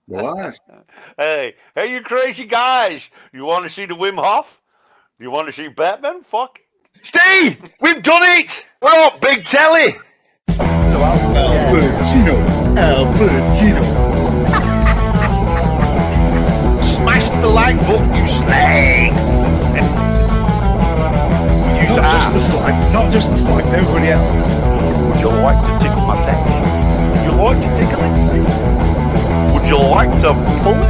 We're live. Hey, you crazy guys! You want to see the Wim Hof? You want to see Batman? Fuck. Steve, we've done it! We're on big telly! Al Pacino. Smash the like button, you snakes! Not just the slag, everybody else. Would you like to tickle my neck? Would you like to tickle it, Steve? Would you like to pull it?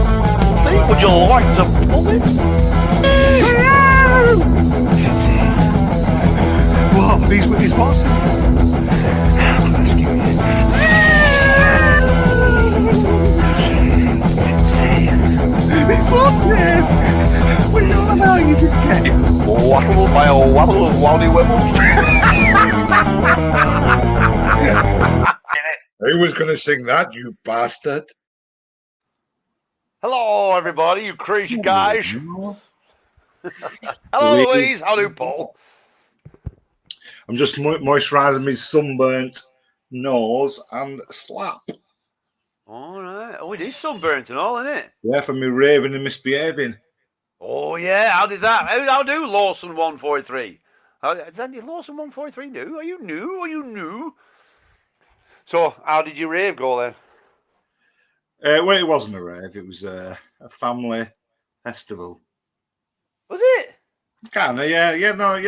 Steve, would you like to pull it? What? He's what's What are you on about? You just get him. Waddle by a waddle of waddy wibbles. Who was going to sing that, you bastard? Hello, everybody, you crazy guys. Hello, Louise. How do, Paul? I'm just moisturising my sunburnt nose and slap. All right. Oh, it is sunburnt and all, isn't it? Yeah, for me raving and misbehaving. Oh, yeah. How did that? How do Lawson 143? Is that Lawson 143 new? Are you new? Are you new? So, how did your rave go then? Well, it wasn't a rave. It was a family festival. Was it? Kind of, yeah. Well,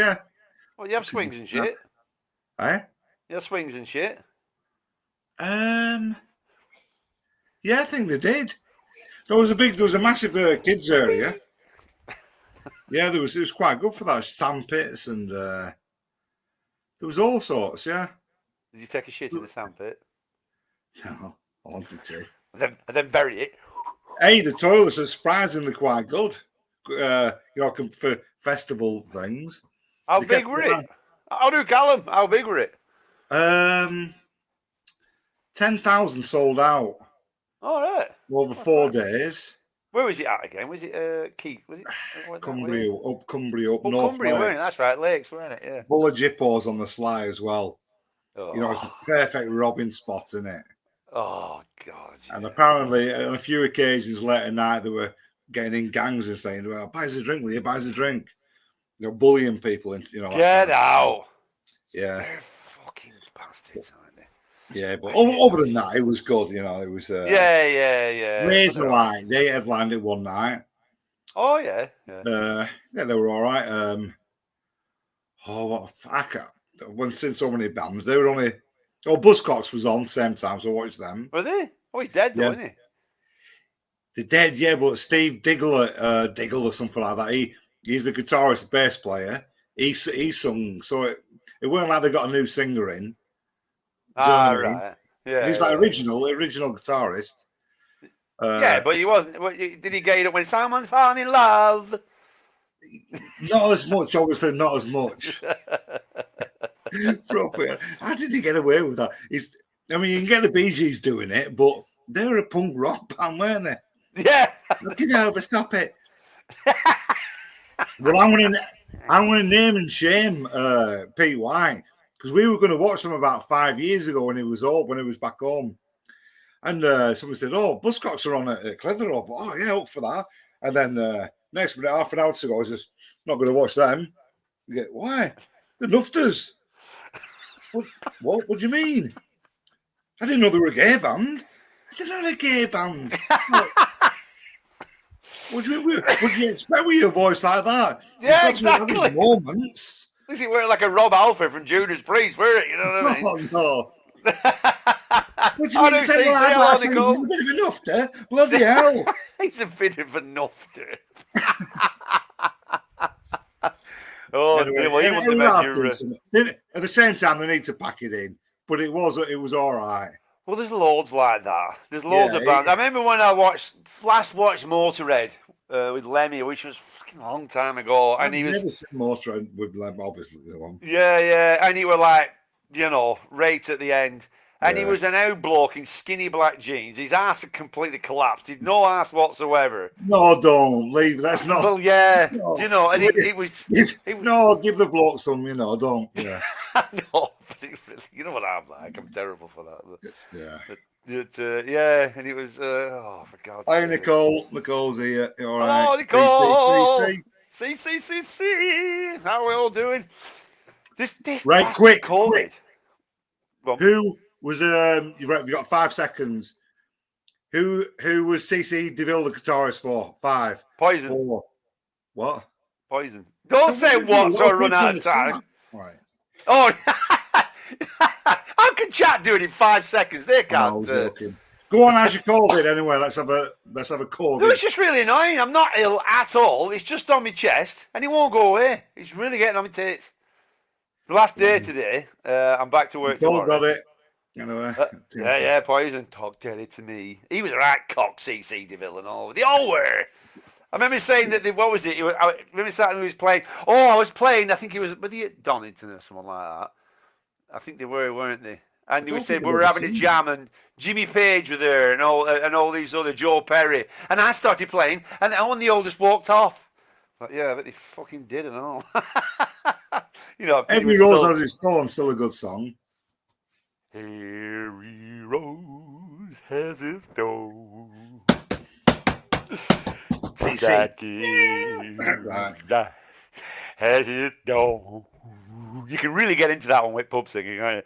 you have swings and shit. Eh? You have swings and shit. Yeah, I think they did. There was a massive kids area. Yeah, it was quite good for that. Sandpits and there was all sorts. Yeah. Did you take a shit in the sandpit? No, I wanted to. And then bury it. Hey, the toilets are surprisingly quite good. For festival things. How big were it? How do Callum? How big were it? 10,000 sold out. All right. Over 4 days. Where was it at again? Was it Keith? Was it Cumbria, up Cumbria, North weren't it? Lakes. That's right, Lakes, weren't it? Yeah. Full of jippos on the sly as well. Oh. You know, it's the perfect robbing spot, isn't it? Oh God! Yeah. And apparently, on a few occasions late at night, they were getting in gangs and saying, "Well, buys a drink, will you? Buys a drink." You know, bullying people into, you know. Get out! Yeah. They're fucking bastards, aren't they? Yeah, but other than that, it was good. You know, it was. Yeah. Razor Line, they headlined it one night. Oh yeah. Yeah, they were all right. What a fuck! I haven't seen so many bands. They were only. Oh, Buzzcocks was on same time, so I watched them. Were they? Oh, he's dead, though, isn't he? They're dead, yeah. But Steve Diggle or something like that. He's the guitarist, bass player. He sung, so it weren't like they got a new singer in. Right. Yeah. He's like original guitarist. Yeah, but he wasn't. Did he get it when someone found in love? Not as much, obviously, not as much. How did he get away with that? You can get the Bee Gees doing it, but they were a punk rock band, weren't they? Yeah. Get over, stop it. Well, I'm gonna name and shame Pete White, because we were going to watch them about 5 years ago when he was back home, and someone said, "Oh, Buzzcocks are on at Clitheroe." Oh yeah, up for that. And then next minute, half an hour ago, I was just not going to watch them. You get why? The Nufters. What do you mean? I didn't know they were a gay band. They're not a gay band. What do you expect with your voice like that? Yeah, exactly. Moments. At least he wear like a Rob Alford from Judas Priest, wear it? You know what I mean? No. What do you I mean? do see Like how that? He's a bit of a nufter. Bloody hell. He's a bit of a nufter. Oh, anyway, well, he wouldn't have at the same time, they need to pack it in, but it was all right. Well, there's loads like that. There's loads of bands. I remember when I watched Motorhead with Lemmy, which was fucking a long time ago, and he was never seen Motorhead with Lemmy, obviously. Yeah, and he were like, right at the end. And he was an old bloke in skinny black jeans. His ass had completely collapsed. He'd no ass whatsoever. No, don't leave. That's not. Well, yeah. No. Do you know? And it was. No, give the bloke some. Don't. Yeah. No, you know what I'm like. I'm terrible for that. Yeah. Yeah, and it was. Oh, for God's Hi, sake. Nicole. Nicole's here. You all right? Hello, Nicole. See. See. How are we all doing? This Right, bastard quick. COVID. Well, Who was you got 5 seconds. Who was CC DeVille the guitarist for? 5, Poison. 4. What? Poison. Don't say what, so I run out of time. Right. Oh, how can chat do it in 5 seconds? They can't. Go on, how's your COVID anyway? Let's have a COVID. No, it's just really annoying. I'm not ill at all. It's just on my chest, and it won't go away. It's really getting on my tits. The last day today, I'm back to work tomorrow. Got it. Anyway. Yeah, Poison talked it to me. He was a right cock, CC DeVille and all. They all were. I remember saying that, what was it? I remember starting he was playing. Oh, I was playing, I think he was at Donington or someone like that. I think they were, weren't they? And they were saying we were having a jam, and Jimmy Page was there, and all these other, Joe Perry. And I started playing, and the all just walked off. Like, yeah, but they fucking did and all. Every Rose Has Its Thorn, still a good song. Every rose has its thorn. Right. Has its thorn. You can really get into that one with pub singing, can't you?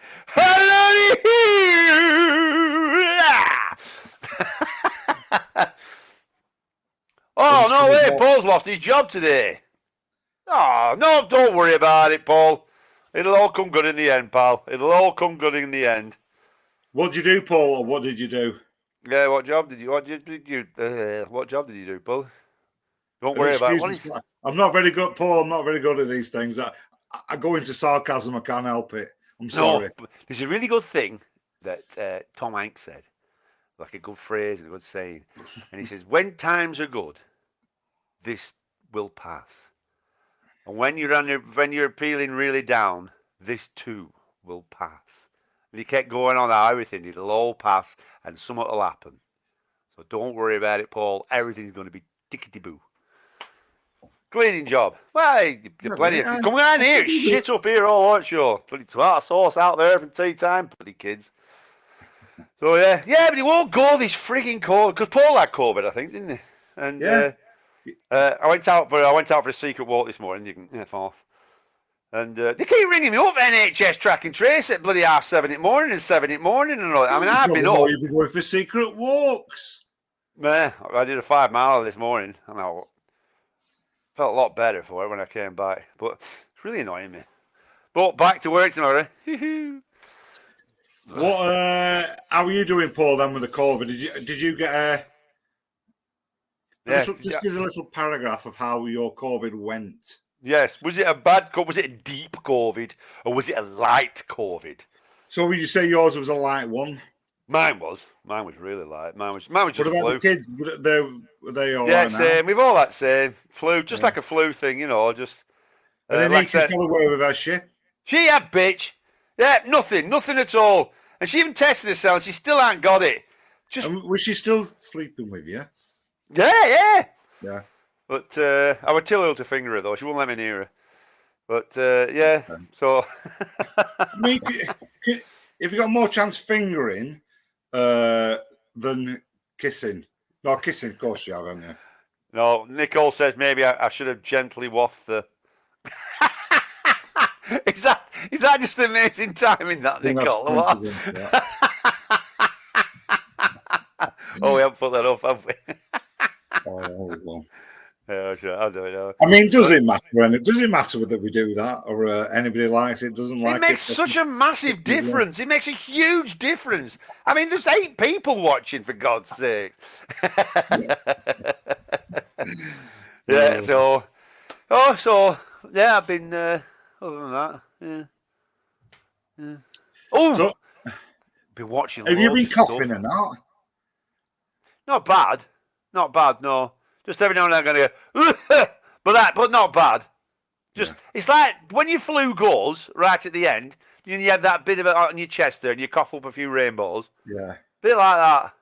Oh, no way, Paul's lost his job today. Oh, no, don't worry about it, Paul. It'll all come good in the end, pal. It'll all come good in the end. What did you do, Paul, or what did you do? Yeah, what job did you do, Paul? Don't worry about it. I'm not very good, Paul. I'm not very good at these things. I go into sarcasm. I can't help it. I'm sorry. No, there's a really good thing that Tom Hanks said, like a good phrase and a good saying. And he says, when times are good, this will pass. And when you're feeling really down, this too will pass. And he kept going on how everything, it'll all pass and something will happen. So don't worry about it, Paul. Everything's going to be tickety-boo. Cleaning job. Well, you're plenty of... Come on here, shit up here all aren't you? Bloody tomato sauce out there for tea time, bloody kids. So, yeah, but he won't go this frigging COVID, because Paul had COVID, I think, didn't he? And I went out for a secret walk this morning. You can F off. And they keep ringing me up, NHS track and trace at bloody 7:30 in the morning and 7 in the morning and all. I mean, I've been up. You've been going for secret walks. Man, I did a 5 mile this morning, and I felt a lot better for it when I came back. But it's really annoying me. But back to work tomorrow. What? How are you doing, Paul? Then with the COVID, did you get a? Just give us a little paragraph of how your COVID went. Yes. Was it a bad COVID? Was it a deep COVID? Or was it a light COVID? So would you say yours was a light one? Mine was really light. Mine was just what about flu. the kids? Were they all right now? Same. We've all that same. Flu, just like a flu thing, just... And then like Nika's got away with her shit. She had bitch. Yeah, nothing at all. And she even tested herself and she still ain't got it. And was she still sleeping with you? Yeah. Yeah. But I would tell her to finger her, though. She wouldn't let me near her. But, yeah, so... I mean, if you got more chance fingering than kissing. No, kissing, of course you have, haven't you? No, Nicole says maybe I should have gently waffed the... Is that just amazing timing, that, Nicole? Oh, we haven't put that up, have we? Yeah, sure, I'll do it now. I mean, does it matter? Does it matter whether we do that or anybody likes it, doesn't like it? It makes such a massive difference. It makes a huge difference. I mean, there's 8 people watching, for God's sake. Yeah, so yeah, I've been, other than that, yeah. Oh, so, been watching. Have you been coughing or not? Not bad, no. Just every now and then I'm going to go, but not bad. Just It's like when your flu goes right at the end, you have that bit of it on your chest there, and you cough up a few rainbows. Yeah, bit like that.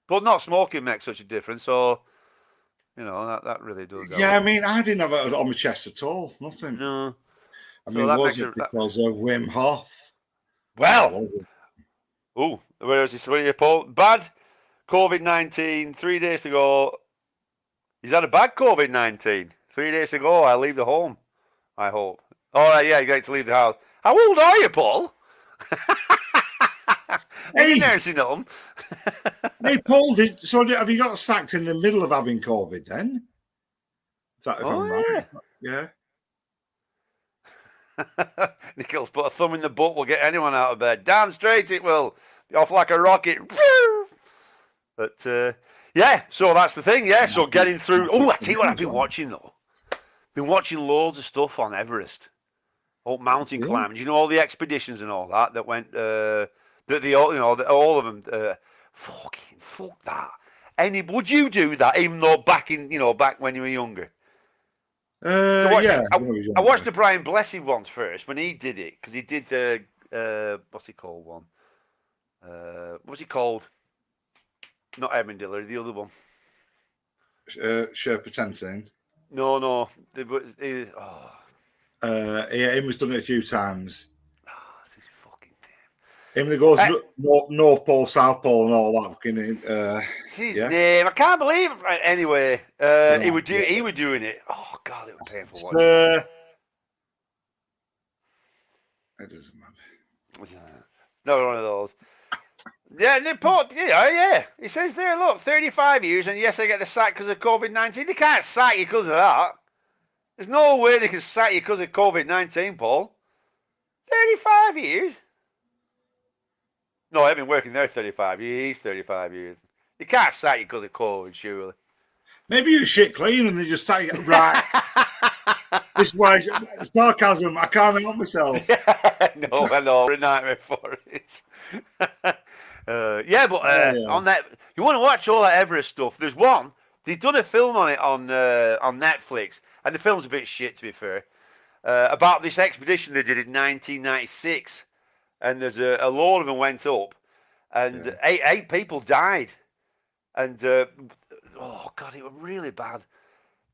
But not smoking makes such a difference. So that really does. Yeah, I mean, I didn't have it on my chest at all. Nothing. No. I mean, was it because of Wim Hof? Well, Oh, where is this? Where are you, Paul? Bad COVID-19. 3 days to go. He's had a bad COVID-19. 3 days to go. I leave the home. I hope. All right, yeah, you get to leave the house. How old are you, Paul? Are you nursing home? Hey, Paul, have you got sacked in the middle of having COVID then? If I'm right. Yeah. Nichols put a thumb in the butt will get anyone out of bed. Damn straight it will. Be off like a rocket. But, yeah, so that's the thing, yeah. So getting through. Oh, I tell you what I've been watching, though. Been watching loads of stuff on Everest. All mountain climbing. You know, all the expeditions and all that went, all of them, fuck that. Would you do that, even though back when you were younger? Yeah. I watched the Brian Blessed ones first when he did it, because he did the what's it called one? What's it called? Not Edmund the other one. Sherpa Tenzing. No. Yeah, him has done it a few times. This fucking him that goes North Pole, South Pole, and all that fucking. His name, I can't believe it. Anyway, he was doing it. Oh God, it was painful watching. It doesn't matter. Not one of those. Yeah, yeah. He says there, look, 35 years, and yes, they get the sack because of COVID-19. They can't sack you because of that. There's no way they can sack you because of COVID-19, Paul. 35 years? No, I've been working there 35 years. He's 35 years. You can't sack you because of COVID, surely. Maybe you're shit clean and they just say, right. This way, sarcasm, I can't help myself. No, I know. A nightmare for it. On that, you want to watch all that Everest stuff. There's one. They've done a film on it on Netflix, and the film's a bit shit, to be fair, about this expedition they did in 1996. And there's a load of them went up, and eight people died. And, oh, God, it was really bad.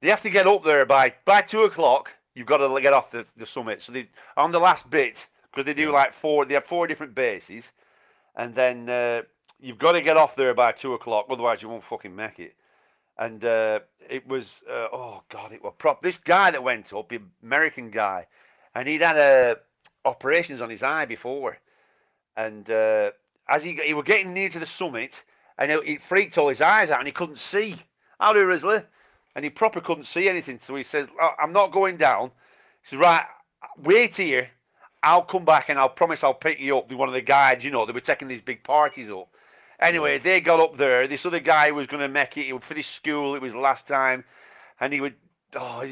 They have to get up there by 2 o'clock. You've got to get off the summit. So on the last bit, because they do they have 4 different bases. And then you've got to get off there by 2 o'clock, otherwise you won't fucking make it. And it was, oh God, it was this guy that went up, the American guy, and he'd had operations on his eye before. And as he was getting near to the summit, and it freaked all his eyes out, and he couldn't see. How do Risley? And he proper couldn't see anything. So he says, oh, I'm not going down. He says, right, wait here. I'll come back and I'll promise I'll pick you up with one of the guides. You know, they were taking these big parties up. Anyway, they got up there. This other guy was going to make it. He would finish school. It was the last time. And he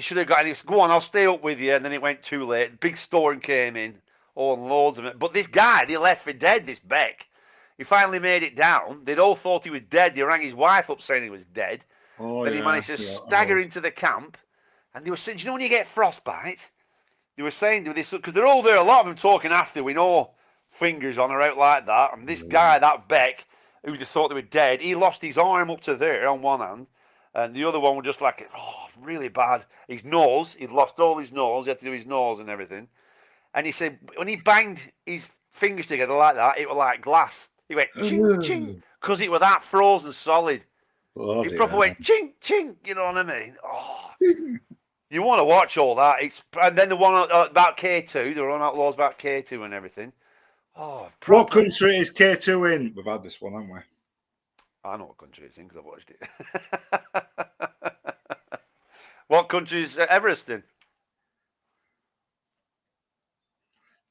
should have got, and he said, go on, I'll stay up with you. And then it went too late. Big storm came in. Oh, and loads of it. But this guy, they left for dead, this Beck. He finally made it down. They'd all thought he was dead. They rang his wife up saying he was dead. Then he managed to stagger into the camp. And they were saying, do you know when you get frostbite? They were saying to this, because they're all there, a lot of them talking after, we know fingers on her out like that. And this guy, that Beck, who they thought they were dead, he lost his arm up to there on one hand. And the other one was just like, really bad. His nose, he'd lost all his nose. He had to do his nose and everything. And he said, when he banged his fingers together like that, it was like glass. He went, ching, ching, because it was that frozen solid. He proper went, ching, ching, you know what I mean? Oh. You want to watch all that. And then the one about K2, there were on laws about K2 and everything. Oh, what country is K2 in? We've had this one, haven't we? I know what country it's in because I've watched it. What country is Everest in?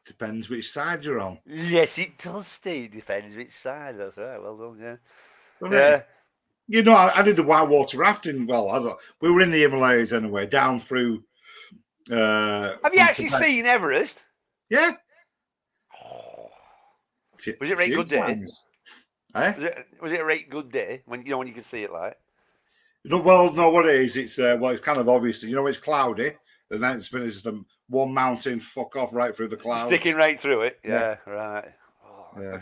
Depends which side you're on. Yes, it does, Steve. Depends which side. That's right. Well done, yeah. Yeah. You know, I did the whitewater rafting. Well, we were in the Himalayas anyway, down through. Have you actually seen Everest? Yeah. Oh. Was it a great good day? Was it a great good day when you could see it like? No, well, no. What it is, it's it's kind of obvious. You know, it's cloudy, and then it's been just one mountain fuck off right through the clouds, sticking right through it. Yeah. Right. Oh, yeah.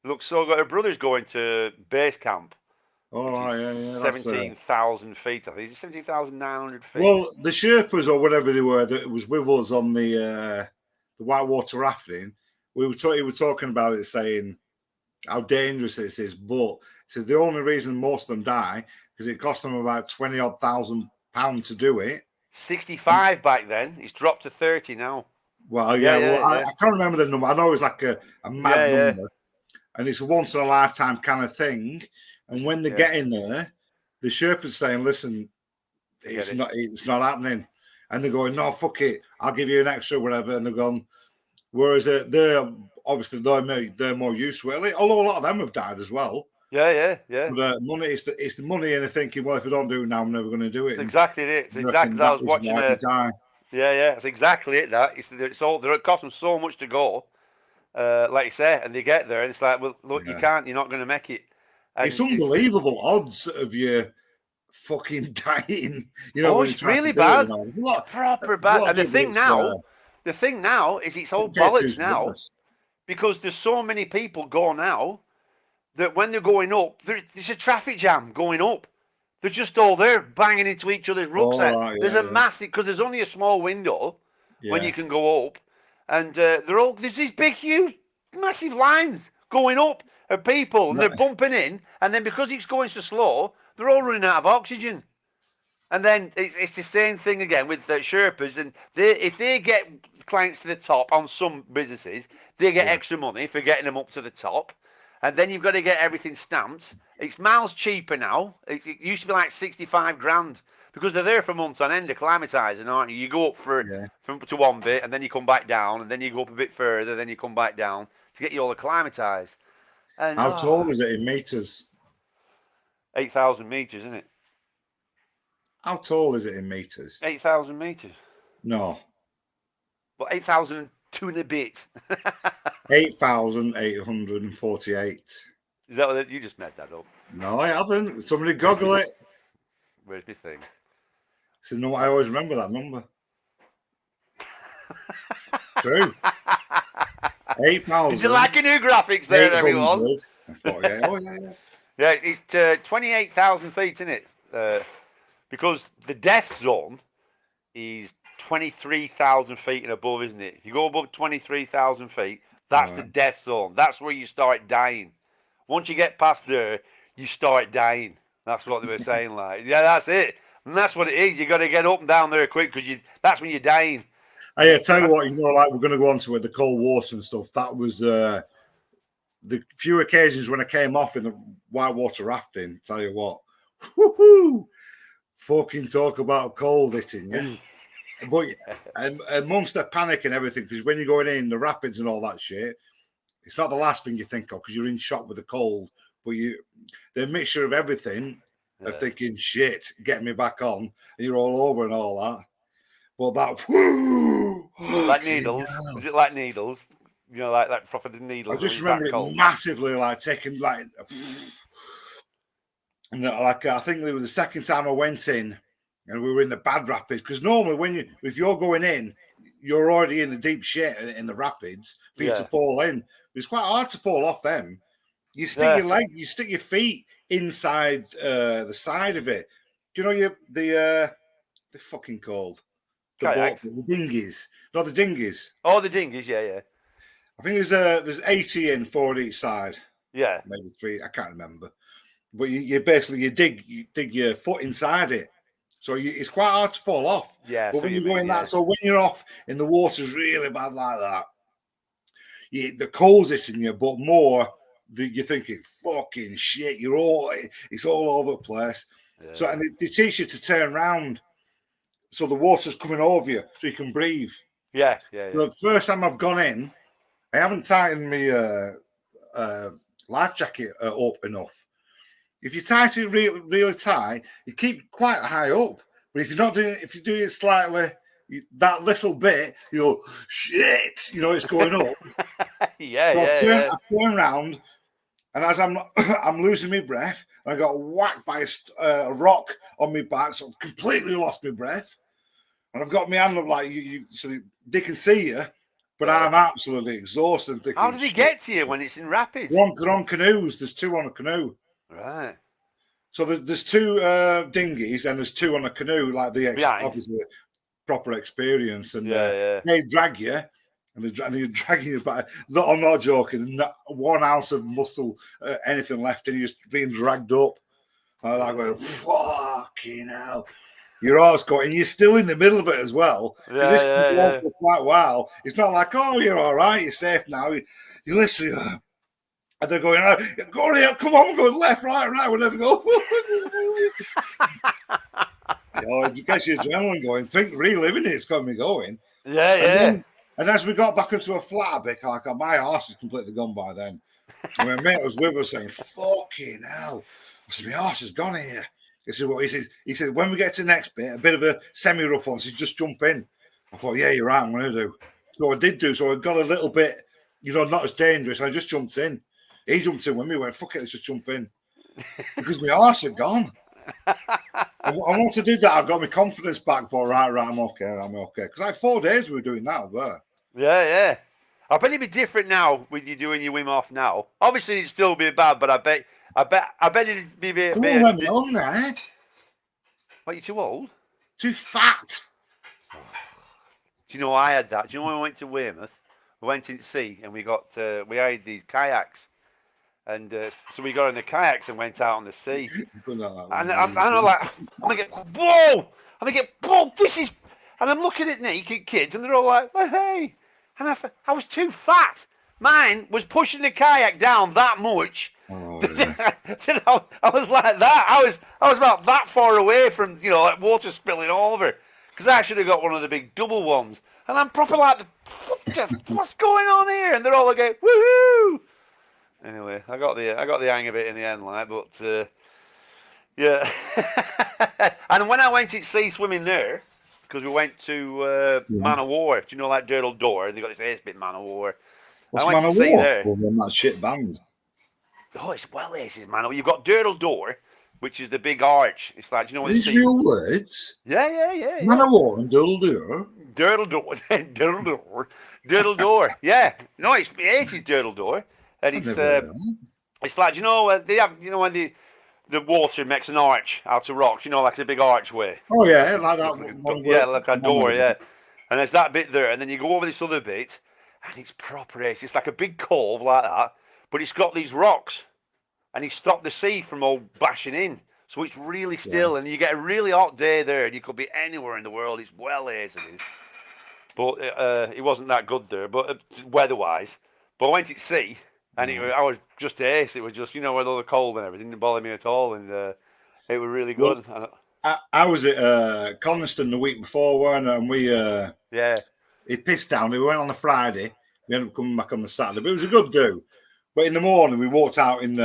Looks so good. Her brother's going to base camp. Oh, yeah. 17,000 feet, I think. It's 17,900 feet. Well, the Sherpas or whatever they were that was with us on the whitewater rafting, he was talking about it, saying how dangerous this is. But he says the only reason most of them die because it cost them about 20-odd thousand pounds to do it. 65 back then. It's dropped to 30 now. Well, Yeah, well, yeah, yeah. I can't remember the number. I know it's like a mad Yeah, yeah. number, and it's a once in a lifetime kind of thing. And when they Yeah. get in there, the Sherpa's saying, "Listen, Forget it's not happening," and they're going, "No, fuck it, I'll give you an extra whatever," and they're going. Whereas they're obviously they're more used to it. Although a lot of them have died as well. Yeah, yeah, yeah. But money, it's the money, and they're thinking, well, if I don't do it now, I'm never going to do it. It's exactly it. It's And exactly that. I was is watching why they die. Yeah, yeah. It's exactly it. That it's all. It costs them so much to go, like you say, and they get there, and it's like, well, look, you Yeah. can't. You're not going to make it. And It's unbelievable odds of you fucking dying. You know, Oh, when you it's try really to do it, bad. you know. There's a lot- Proper a bad. lot And of it, the thing now is it's all get bollocks too now worse. because there's so many people go now that when they're going up, there's a traffic jam going up. They're just all there banging into each other's rucksack. right, There's yeah, a massive because there's only a small window when Yeah. you can go up, and there's these big, huge, massive lines going up of people, and they're bumping in, and then because it's going so slow, they're all running out of oxygen. And then it's the same thing again with the Sherpas, and if they get clients to the top on some businesses, they get extra money for getting them up to the top. And then you've got to get everything stamped. It's miles cheaper now. It used to be like 65 grand because they're there for months on end, acclimatizing, aren't you? You go up from to one bit, and then you come back down, and then you go up a bit further, then you come back down to get you all acclimatized. And How tall is it in meters? 8,000 meters, isn't it? How tall is it in meters? 8,000 meters. No. Well, 8,002 and a bit. 8,848. Is that what you just made that up? No, I haven't. Somebody goggle it. Where's my thing? So no, I always remember that number. True. 8,000. Did you like your new graphics there, everyone? 848. Oh, yeah. Yeah, it's 28,000 feet, isn't it? Because the death zone is 23,000 feet and above, isn't it? If you go above 23,000 feet, that's the death zone. That's where you start dying. Once you get past there, you start dying. That's what they were saying. Like, yeah, that's it. And that's what it is. You got to get up and down there quick because that's when you're dying. I tell you what, like we're going to go on to it, the cold water and stuff. That was the few occasions when I came off in the whitewater rafting. Tell you what, woohoo! Fucking talk about cold hitting, yeah. But amongst the panic and everything, because when you're going in the rapids and all that shit, it's not the last thing you think of because you're in shock with the cold. But the mixture of everything of thinking, shit, get me back on, and you're all over and all that. But that, like needles. Is it like needles? You know, like proper needles. I just remember it massively, like taking like, and like I think it was the second time I went in, and we were in the bad rapids. Because normally, if you're going in, you're already in the deep shit in the rapids for you to fall in. It's quite hard to fall off them. You stick your leg, you stick your feet inside the side of it. Do you know they're fucking called the dinghies? No, the dinghies. Oh, the dinghies, yeah. I think there's 80 in, 4 on each side. Yeah, maybe 3. I can't remember. But you basically dig your foot inside it, so it's quite hard to fall off. Yeah, but when you go in that, so when you're off in the water's really bad like that, the cold's hitting you, but more you're thinking, fucking shit, it's all over the place. Yeah. So and they teach you to turn around, so the water's coming over you, so you can breathe. Yeah. The first time I've gone in, I haven't tightened my life jacket up enough. If you tighten it really, really tight, you keep quite high up. But if you do it slightly, that little bit, you go, shit, it's going up. I turn around, and as I'm losing my breath, and I got whacked by a rock on my back, so I've completely lost my breath. And I've got my hand up like so they can see you, but I'm absolutely exhausted. Thinking, how did he get to you when it's in rapids? They're on canoes. There's 2 on a canoe. Right. So there's 2 dinghies and there's 2 on a canoe, like the obviously proper experience, and they drag you, and they're dragging you back. No, I'm not joking. Not 1 ounce of muscle, anything left, and you're just being dragged up. And I'm going, fucking hell. Your heart's going, and you're still in the middle of it as well. Because this can go on for quite a while. It's not like, oh, you're all right, you're safe now. You listen, and they're going, go on here, come on, we're going left, right, whatever, go. You get your adrenaline going, reliving it, it's got me going. Yeah. And as we got back into a flat a bit, like my arse is completely gone by then. And my mate was with us saying, fucking hell. I said, my arse has gone here. This is what he says. He said, when we get to the next bit, a bit of a semi-rough one, so just jump in. I thought, yeah, you're right, I'm going to do. So I did do. So I got a little bit, not as dangerous. I just jumped in. He jumped in when we went, fuck it, let's just jump in. Because my arse had gone. And once I did that, I got my confidence back for, right, I'm okay. Because I had 4 days we were doing that there. Yeah. I bet it'd be different now with you doing your Wim Hof now. Obviously, it'd still be bad, but I bet it'd be a bit. Don't let me on there. What, you too old? Too fat. Do you know I had that? Do you know when we went to Weymouth? We went in sea and we hired these kayaks. And so we got in the kayaks and went out on the sea. And I'm like, whoa! This is... And I'm looking at naked kids and they're all like, hey! And I was too fat. Mine was pushing the kayak down that much. Oh, yeah. I was like that. I was about that far away from, like water spilling over. Because I should have got one of the big double ones. And I'm proper like, what's going on here? And they're all like, woohoo! Anyway, I got the hang of it in the end, like, but yeah. And when I went at sea swimming there, because we went to Man of War, do you know, like Dirtle Door? And they got this ace bit Man of War. What's Man of War? There. Well, then that shit band. Oh, it's aces, man. You've got Dirtle Door, which is the big arch. It's like, you know what these real words? Yeah. Man of War and Dirtle Door. Dirtle Door. Yeah. No, it's Dirtle Door. And it's like, they have, when the water makes an arch out of rocks, like a big archway. Oh yeah, like that. Yeah, like a door, yeah. And there's that bit there, and then you go over this other bit, and it's proper ace. It's like a big cove like that, but it's got these rocks, and he stopped the sea from all bashing in. So it's really still, and you get a really hot day there, and you could be anywhere in the world. It's well ace, it is. But it wasn't that good there, but weather-wise. But I went to sea. And I was just ace. It was just, with all the cold and everything, didn't bother me at all. And it was really good. Well, I was at Coniston the week before, weren't I? And we... It pissed down. We went on the Friday. We ended up coming back on the Saturday. But it was a good do. But in the morning, we walked out in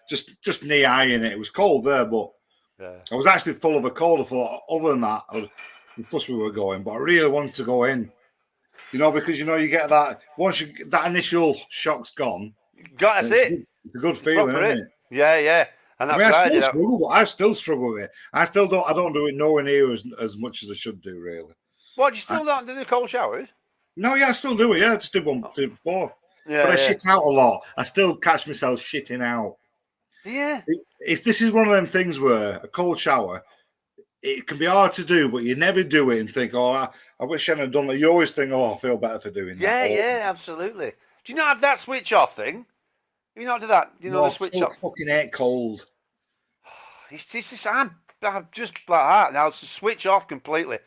just knee-high in it. It was cold there, but I was actually full of a cold. I thought, other than that, plus we were going. But I really wanted to go in. Because, you get that... Once that initial shock's gone... That's it. It's a good feeling, isn't it? Yeah. And that's I still struggle with it. I don't do it nowhere near as much as I should do, really. What, do you still don't do the cold showers? No, I still do it. Yeah, I just did one before. Yeah, but I shit out a lot. I still catch myself shitting out. Yeah. This is one of them things where a cold shower, it can be hard to do, but you never do it and think, I wish I had done that. You always think, I feel better for doing that. Yeah, absolutely. Do you not have that switch off thing? Have you not do that? The switch off? Fucking hate cold. I'm just like that now. It's switch off completely.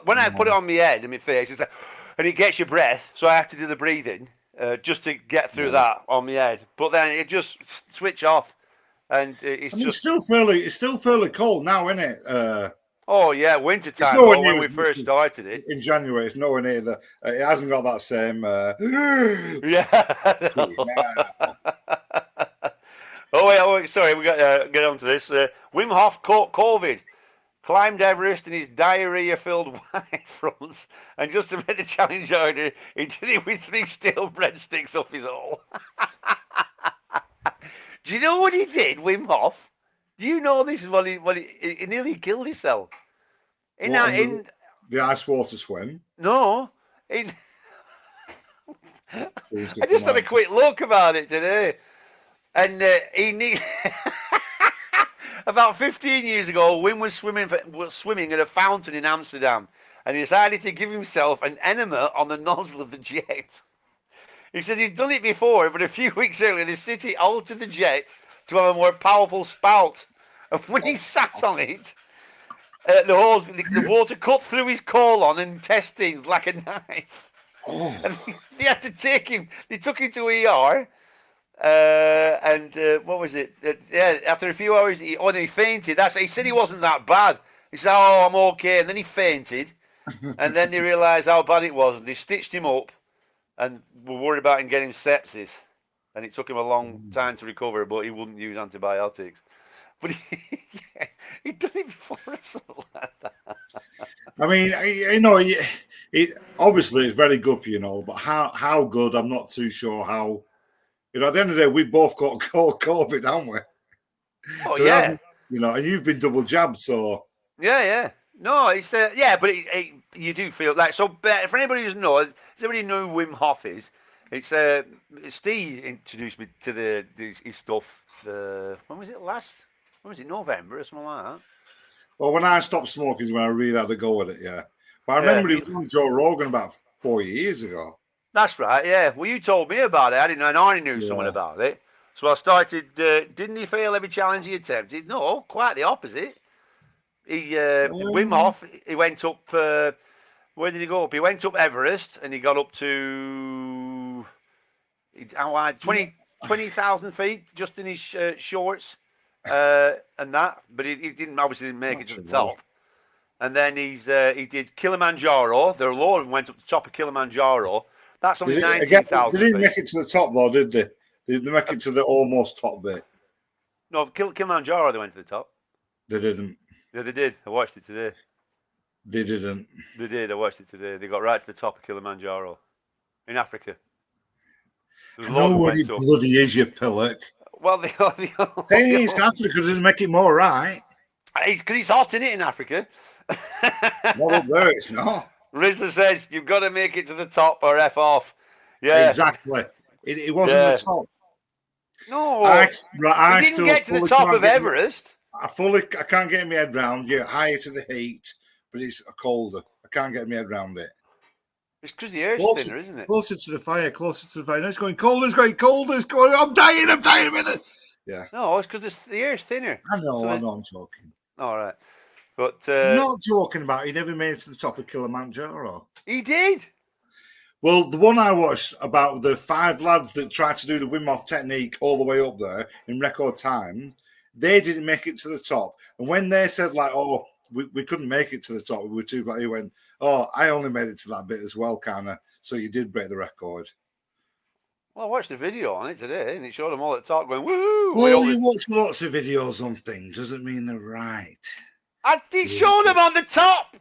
When I put it on my head and my face, it's like, and it gets your breath, so I have to do the breathing just to get through that on my head. But then it just switch off, and it's still fairly cold now, isn't it? Oh yeah, winter time. When we first started it in January, it's nowhere near the. It hasn't got that same. Sorry, we got to get on to this. Wim Hof caught COVID, climbed Everest in his diarrhea-filled wine fronts, and just to make the challenge harder, he did it with 3 stale breadsticks up his hole. Do you know what he did, Wim Hof? Do you know this is what he nearly killed himself? The ice water swim? No. I just had a quick look about it today. And about 15 years ago, Wim was swimming at a fountain in Amsterdam. And he decided to give himself an enema on the nozzle of the jet. He says he's done it before, but a few weeks earlier the city altered the jet to have a more powerful spout. And when he sat on it, the water cut through his colon and intestines like a knife. Oh, And they had to take him. They took him to ER. What was it? After a few hours, he fainted. He said he wasn't that bad. He said, "Oh, I'm okay," and then he fainted. And then they realised how bad it was. They stitched him up, and were worried about him getting sepsis. And it took him a long time to recover, but he wouldn't use antibiotics. But he'd done it before or something like that. I mean, obviously it's very good for you and all, but how good? I'm not too sure how. At the end of the day, we both got COVID, haven't we? Oh, so yeah. And you've been double jabbed, so. Yeah. No, it's but you do feel like so. For anybody who doesn't know, does anybody know who Wim Hof is? It's Steve introduced me to his stuff. When was it last? When was it? November or something like that. Well, when I stopped smoking is when I really had to go with it. Yeah, but I remember he was on Joe Rogan about 4 years ago. That's right. Yeah. Well, you told me about it. I didn't know, and I already knew something about it. So I started. Didn't he fail every challenge he attempted? No, quite the opposite. Wim Hof, he went up, where did he go up? He went up Everest and he got up to 20,000 feet just in his shorts and that. But he obviously didn't make it to the top. And then he did Kilimanjaro. There were a lot of them went up to the top of Kilimanjaro. That's only 19,000 feet. They didn't make it to the top though, did they? They didn't make it to the almost top bit. No, Kilimanjaro they went to the top. They didn't. Yeah, they did. I watched it today. They didn't. They did. I watched it today. They got right to the top of Kilimanjaro in Africa. I know where he bloody is, you pillock. Well, East Africa doesn't make it more right. Because it's hot in Africa. Not up there, it's not. Rizzler says you've got to make it to the top or F off. Yeah, exactly. It wasn't the top. No, I didn't get to the top of Everest. I can't get my head round. You're higher to the heat, but it's colder. I can't get my head round it. It's because the air's thinner, isn't it? Closer to the fire. No, it's going colder. It's going. I'm dying with it. Yeah. No, it's because the air's thinner. I know. I'm joking. All right, but I'm not joking about. He never made it to the top of Kilimanjaro. He did. Well, the one I watched about the 5 lads that tried to do the Wim Hof technique all the way up there in record time, they didn't make it to the top. And when they said, like, oh, we couldn't make it to the top, we were too black, he went, oh, I only made it to that bit as well, kind of. So you did break the record. Well, I watched the video on it today, and it showed them all at the top going, woohoo! Well, you watch lots of videos on things, doesn't mean they're right. I did show them on the top,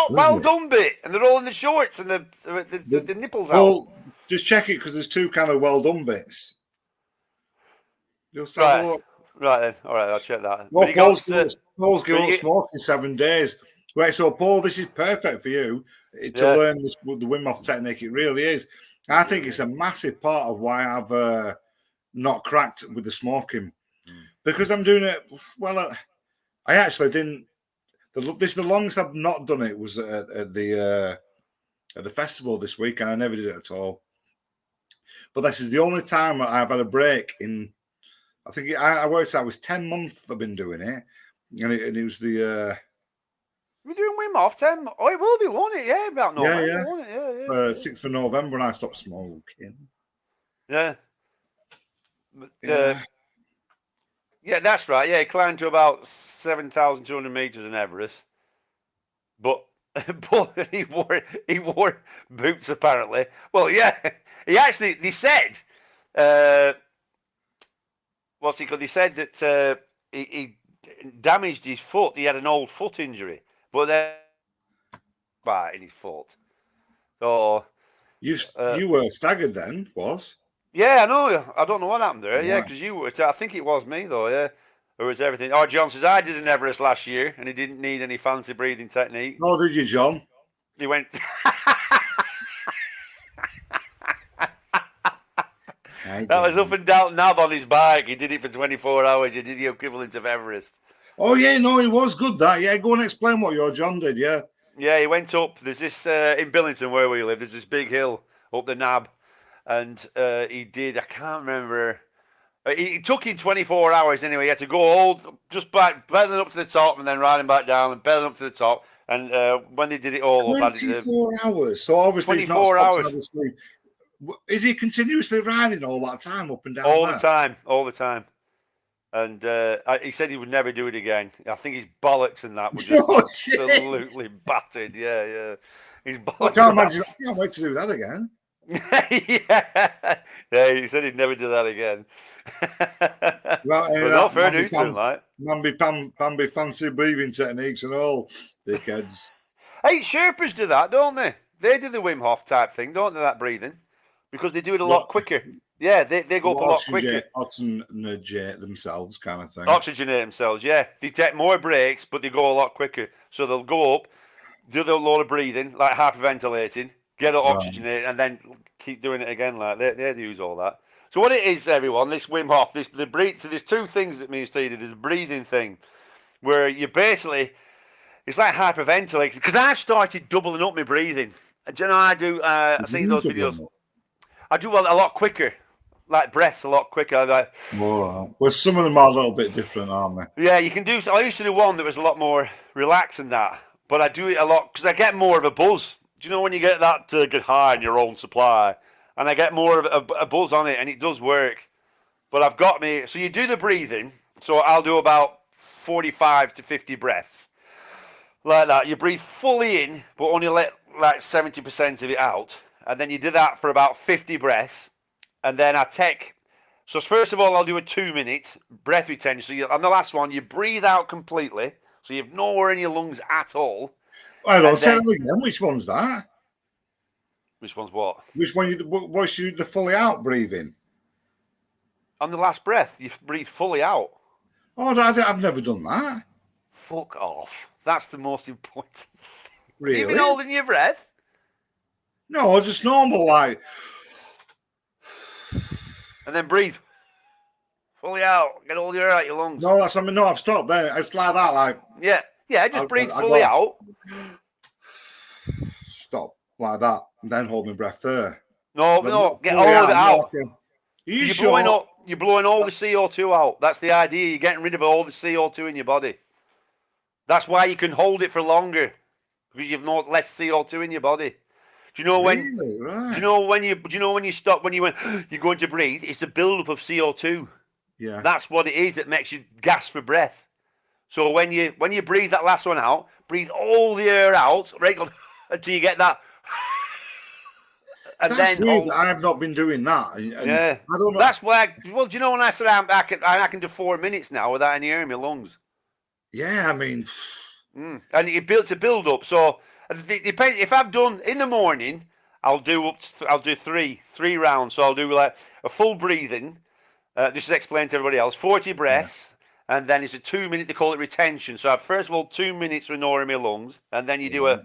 well done bit, and they're all in the shorts and the nipples out. Well, just check it because there's 2 kind of well done bits. Just have a look. Right then, all right, I'll check that. Well, Paul's given up smoking 7 days. Right, so Paul, this is perfect for you to learn the Wim Hof technique. It really is. I think it's a massive part of why I've not cracked with the smoking because I'm doing it. Well, I actually didn't. This is the longest I've not done it was at the festival this week, and I never did it at all. But this is the only time I've had a break in. I think I worked out it was 10 months I've been doing it, and it was the. We're doing Wim Hof 10. Oh, it will be, won't it? Yeah, about November. Yeah. Won't it? Yeah. 6th of November, and I stopped smoking. Yeah. But, yeah, that's right. Yeah, he climbed to about 7,200 meters in Everest, but he wore boots apparently. Well, yeah, they said what's he called? They said that he damaged his foot. He had an old foot injury, but then bite in his foot. So you were staggered then, was? Yeah, I know. I don't know what happened there. Yeah, because you were. I think it was me though. Yeah, or was everything? Oh, John says I did an Everest last year, and he didn't need any fancy breathing technique. Oh, did you, John? He went. That was up and down Nab on his bike. He did it for 24 hours. He did the equivalent of Everest. Oh yeah, no, it was good that. Yeah, go and explain what your John did. Yeah. Yeah, he went up. There's this in Billington where we live. There's this big hill up the Nab. and he did. I can't remember. It took him 24 hours anyway. He had to go all just back, pedaling up to the top, and then riding back down, and pedaling up to the top. And when they did it all up, 24 hours. So obviously he's not 24 stopped hours. to have a sleep. Is he continuously riding all that time up and down all there? the time, all the time. And he said he would never do it again. I think his bollocks and that were just Oh, absolutely battered. Yeah. His bollocks. I can't imagine. I can't wait to do that again. yeah, he said he'd never do that again. Well, but not fair news to him, like. Pamby fancy breathing techniques and all, dickheads. Hey, Sherpas do that, don't they? They do the Wim Hof type thing, don't they, that breathing? Because they do it a lot quicker. Yeah, they go up a lot quicker. Oxygenate themselves, kind of thing. Oxygenate themselves, yeah. They take more breaks, but they go a lot quicker. So they'll go up, do the load of breathing, like hyperventilating, get it oxygenated, and then keep doing it again. Like they use all that. So what it is, everyone, this Wim Hof, so there's two things that me and Steve did. There's a breathing thing, where you basically, it's like hyperventilating, because I've started doubling up my breathing. Do you know I do? I've seen those videos. I do a lot quicker, like breaths a lot quicker. Like, well, some of them are a little bit different, aren't they? Yeah, you can do. I used to do one that was a lot more relaxed than that, but I do it a lot because I get more of a buzz. Do you know when you get that get high in your own supply, and I get more of a buzz on it, and it does work. But I've got me. So you do the breathing. So I'll do about 45 to 50 breaths, like that. You breathe fully in, but only let like 70% of it out, and then you do that for about 50 breaths, and then I take. So first of all, I'll do a 2-minute breath retention. So on the last one, you breathe out completely, so you've nowhere in your lungs at all. I don't say that again. Which one's that? Which one's what? Which one? What's the fully out breathing? On the last breath, you breathe fully out. Oh, I've never done that. Fuck off. That's the most important thing. Really? Have you been holding your breath? No, just normal, like. And then breathe. Fully out. Get all the air out your lungs. No, that's, I mean, no, I've stopped there. It's like that, like. Yeah, just breathe fully out. Stop, like that, and then hold my breath there. No, get all of it out. You're blowing all the CO2 out. That's the idea. You're getting rid of all the CO2 in your body. That's why you can hold it for longer, because you've no less CO2 in your body. Do you know when? Really? Right. Do you know when you stop, when you're going to breathe? It's the buildup of CO2. Yeah. That's what it is that makes you gasp for breath. So when you breathe that last one out, breathe all the air out, right, until you get that. And that's then weird. I've not been doing that. Yeah. I don't know. That's why. Well, do you know when I said I can do 4 minutes now without any air in my lungs? Yeah, I mean. And it builds a build up. So it depends. If I've done in the morning, I'll do three rounds. So I'll do like a full breathing. This is explained to everybody else. 40 breaths, and then it's a 2-minute. They call it retention. So first of all, 2 minutes with no air in my lungs, and then you do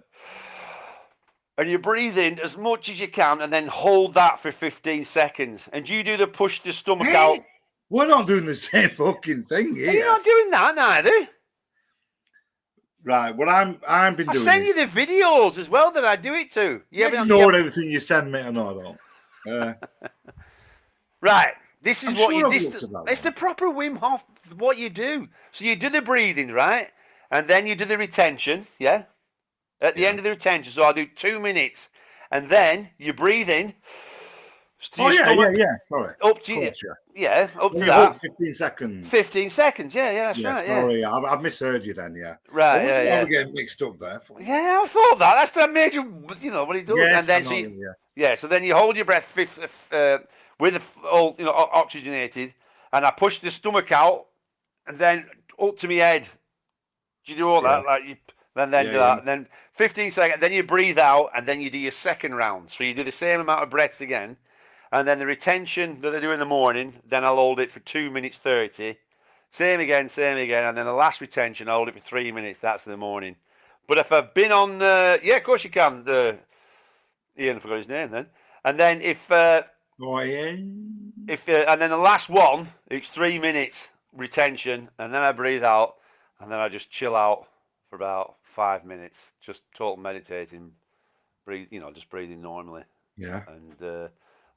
and you breathe in as much as you can, and then hold that for 15 seconds. And you do the push the stomach out. We're not doing the same fucking thing here. You're not doing that neither. Right, well, I've been doing. I send you the videos as well that I do it to. You ignore everything you send me. I know I don't. Right, this is what you. It's the proper Wim Hof. What you do. So you do the breathing, right, and then you do the retention. Yeah. At the end of the retention, so I'll do 2 minutes, and then you breathe in. Yeah. Sorry. Up to you. Yeah, up to that. 15 seconds. 15 seconds. Yeah, that's right. Sorry, yeah. I've misheard you then. Yeah. Right. We're getting mixed up there. Yeah, I thought that. That's the major. What he does. Yes, and then so then you hold your breath with all oxygenated, and I push the stomach out, and then up to my head. Do you do all that? Like you. Then do that, and then 15 seconds, then you breathe out, and then you do your second round. So you do the same amount of breaths again, and then the retention that I do in the morning, then I'll hold it for 2 minutes 30. Same again, and then the last retention, I'll hold it for 3 minutes. That's in the morning. But if I've been on, of course you can. Ian, I forgot his name then. And then and then the last one, it's 3 minutes retention, and then I breathe out, and then I just chill out for about 5 minutes, just total meditating, breathe, just breathing normally. Yeah. And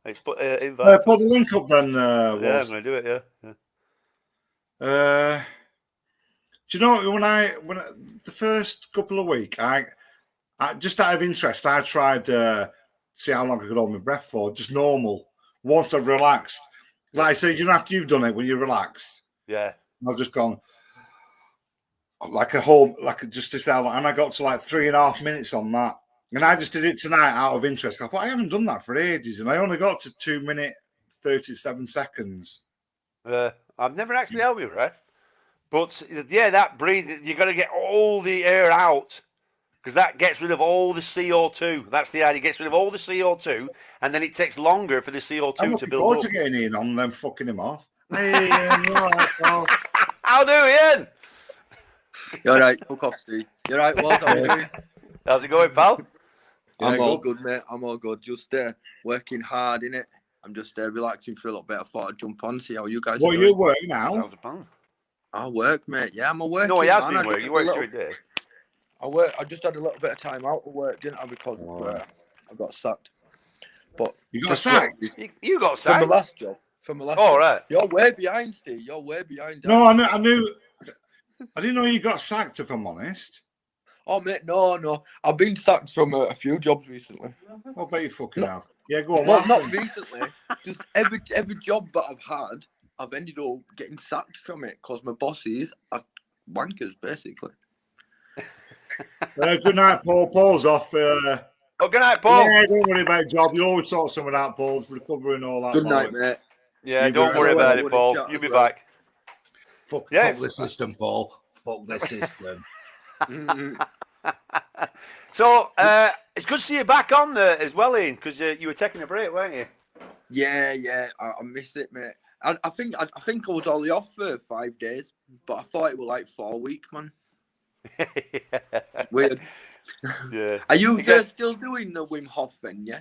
It's put invite. Put the link up then. Yeah, I'm Was. going to do it. Yeah. Do you know when the first couple of weeks, I just out of interest, I tried see how long I could hold my breath for, just normal. Once I've relaxed, like I said, you know, after you've done it, when you relax, Yeah. I've just gone like a whole, like just this hour, and I got to like 3.5 minutes on that, and I just did it tonight out of interest. I thought I haven't done that for ages, and I only got to 2 minutes 37 seconds. I've never actually held my breath, but yeah, that breathing, you got to get all the air out. Because that gets rid of all the CO2. That's the idea. It gets rid of all the CO2, and then it takes longer for the CO2 I'm to looking build forward up. to getting in on them fucking him off. Hey, Ian, you all right, pal? How do, Ian? You're right, fuck off, Steve. You're right, what are you doing? How's it going, pal? I'm Yeah, all good. good, mate. I'm all good. Just working hard, innit? I'm just relaxing for a little bit. I thought I'd jump on, see how you guys What are are you doing. working now? Sounds a plan. I work, mate. Yeah, I'm a working No, he has man. been I just working. had You a worked little- every day. I just had a little bit of time out of work, didn't I? Because I got sacked. But You got just sacked? You got from my sacked. last job. From my last Oh, job. right. You're way behind, Steve. You're way behind. No, I knew. I didn't know you got sacked. If I'm honest. Oh, mate, no. I've been sacked from a few jobs recently. I bet you fucking have. Yeah, go on. Well, what not happened? recently. Just every job that I've had, I've ended up getting sacked from it because my bosses are wankers, basically. Good night, Paul. Paul's off. Oh, good night, Paul. Yeah, don't worry about job. You always sort someone out, Paul's recovering all that. Good night, bollocks. mate. Yeah, You don't be worry right. about Hello, it, Paul. everyone in You'll chat be as well. back. Fuck Yes. the system, Paul. Fuck the system. So, it's good to see you back on there as well, Ian, because you were taking a break, weren't you? Yeah. I miss it, mate. I think I was only off for 5 days, but I thought it was like 4 weeks, man. Weird. Yeah. Are you Because- still doing the Wim Hof then? Yeah.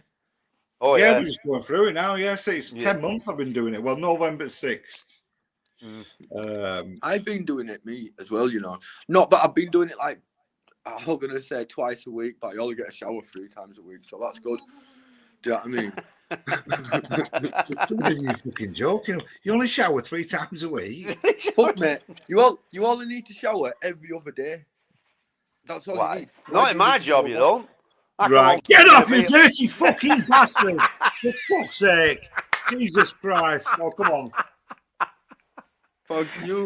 Oh, yeah, yeah. we're just going through it now. Yeah, see, it's Yeah. 10 months I've been doing it. Well, November 6th. I've been doing it me as well, you know. Not that I've been doing it like I'm gonna say twice a week, but I only get a shower 3 times a week, so that's good. Do you know what I mean? You're fucking joking. You only shower 3 times a week. Fuck, mate. You only need to shower every other day. That's all you Why? need. Not Why in do my this job, so you much? don't. I come Right, home get to off, a you meal. dirty fucking bastard! For fuck's sake! Jesus Christ! Oh, come on! Fuck you.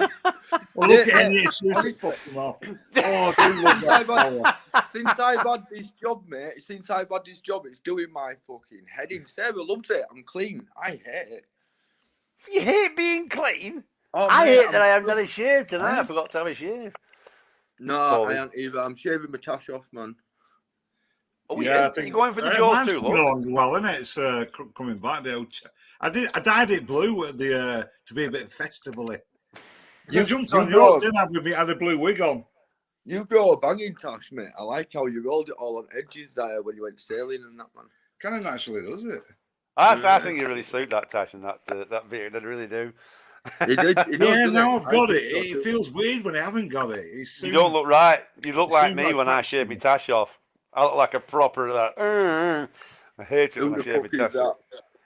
Well, look Yeah, at yeah. you, shoot Honestly. it, fuck them off. Oh, do love Since that power. Since I've had this job, mate, it's doing my fucking head in. Sarah loves it. I'm clean. I hate it. You hate being clean? Oh, I mate, hate that I haven't done a shave tonight. Huh? I forgot to have a shave. No, Covid. I ain't either. I'm shaving my tash off, man. Oh, Yeah, I yeah. think You're going for the jaws mine's too, coming look. along well, isn't it? It's coming back. I dyed it blue at the to be a bit festival-y. You jumped on yours, didn't I? With me, had a blue wig on. You grow a banging tash, mate. I like how you rolled it all on edges there when you went sailing and that, man. Kind of naturally does it? I think you really suit that tash and that beard. I really do. He did. He does, Yeah, doesn't now he? I've I got think it. so It too. feels weird when I haven't got it. It's You soon, don't look right. You look It like seems me like when I that's shave my me. tash off. I look like a proper. I hate it Who when I the shave my fuck is tash that? off.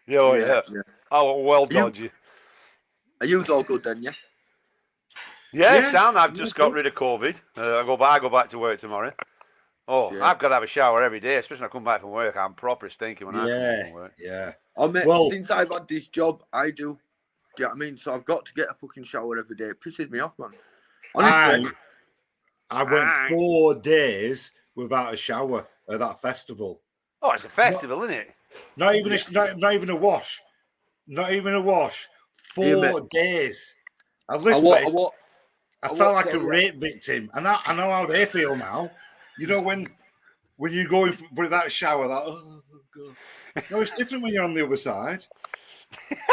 Yeah, oh, yeah. I look well You- dodgy. Are you all good then, yeah? Yeah, Yeah, Sam, I've yeah, just got good. rid of COVID. I go back to work tomorrow. Oh, Shit. I've got to have a shower every day, especially when I come back from work. I'm proper stinking when I come home Yeah, from work. yeah. Oh, mate, Well- since I've had this job, I do. Do you know what I mean? So I've got to get a fucking shower every day. It pisses me off, man. Honestly. I went 4 days without a shower at that festival. Oh, it's a festival, isn't it? Not even not even a wash. Not even a wash. Yeah, 4 days. I I listened. wa- I, I wa- I felt wa- like a sorry, rape victim, and I know how they feel now. You know when you go in for that shower, that oh god. No, it's different when you're on the other side.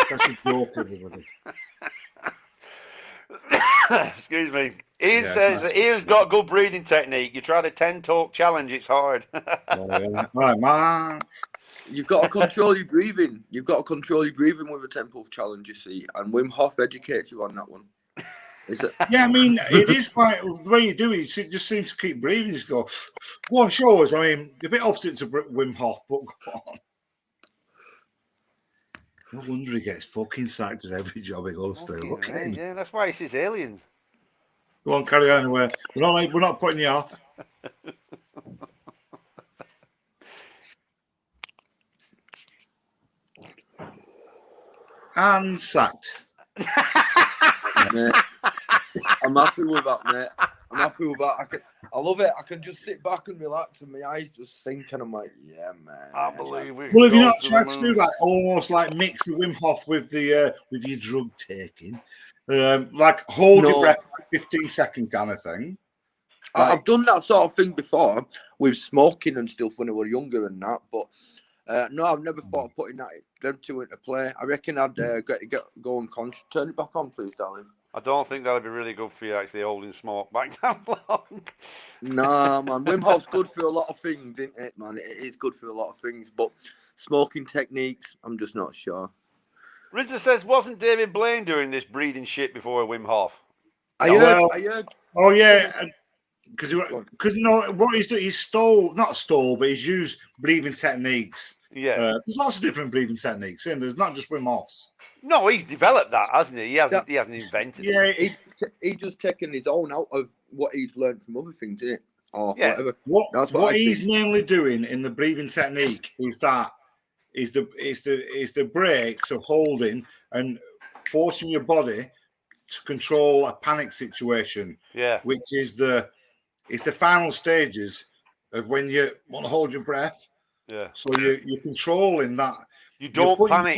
That's a joke, everybody. Excuse me. Ian Yeah, says nice. that Ian's got good breathing technique. You try the 10 talk challenge, it's hard. Oh, yeah. Right, Mark. You've got to control your breathing. You've got to control your breathing with a 10 puff challenge, you see. And Wim Hof educates you on that one. Is it? Yeah, I mean, it is quite the way you do it. You just seem to keep breathing. Just go on, show us. I mean, a bit opposite to Wim Hof, but go on. No wonder he gets fucking sacked at every job he goes to. Look at him. Yeah, that's why he says aliens. Go on, carry on anyway. We're not putting you off. And sacked. Mate, I'm happy with that, mate. I'm happy with that. I love it. I can just sit back and relax, and my eyes just sink, and I'm like, yeah, man. I believe we. Well, have you not tried to do like almost like mix the Wim Hof with your drug taking, like hold your breath for 15-second kind of thing? Like, I've done that sort of thing before with smoking and stuff when I was younger and that, but no, I've never thought of putting them two into play. I reckon I'd go and turn it back on, please, darling. I don't think that'd be really good for you, actually, holding smoke back that long. Nah, man. Wim Hof's good for a lot of things, isn't it, man? It is good for a lot of things, but smoking techniques, I'm just not sure. Rizzler says, wasn't David Blaine doing this breathing shit before Wim Hof? I heard. Oh, yeah. Because what he's doing, he's not stole, but he's used breathing techniques. Yeah. There's lots of different breathing techniques, and there's not just Wim Hof's. No, he's developed that, hasn't he? He hasn't invented it. Yeah, he's just taken his own out of what he's learned from other things, isn't it? Or whatever. What he's mainly doing in the breathing technique is the breaks of holding and forcing your body to control a panic situation. Yeah. Which is the final stages of when you want to hold your breath. Yeah. So you're controlling that. You don't panic.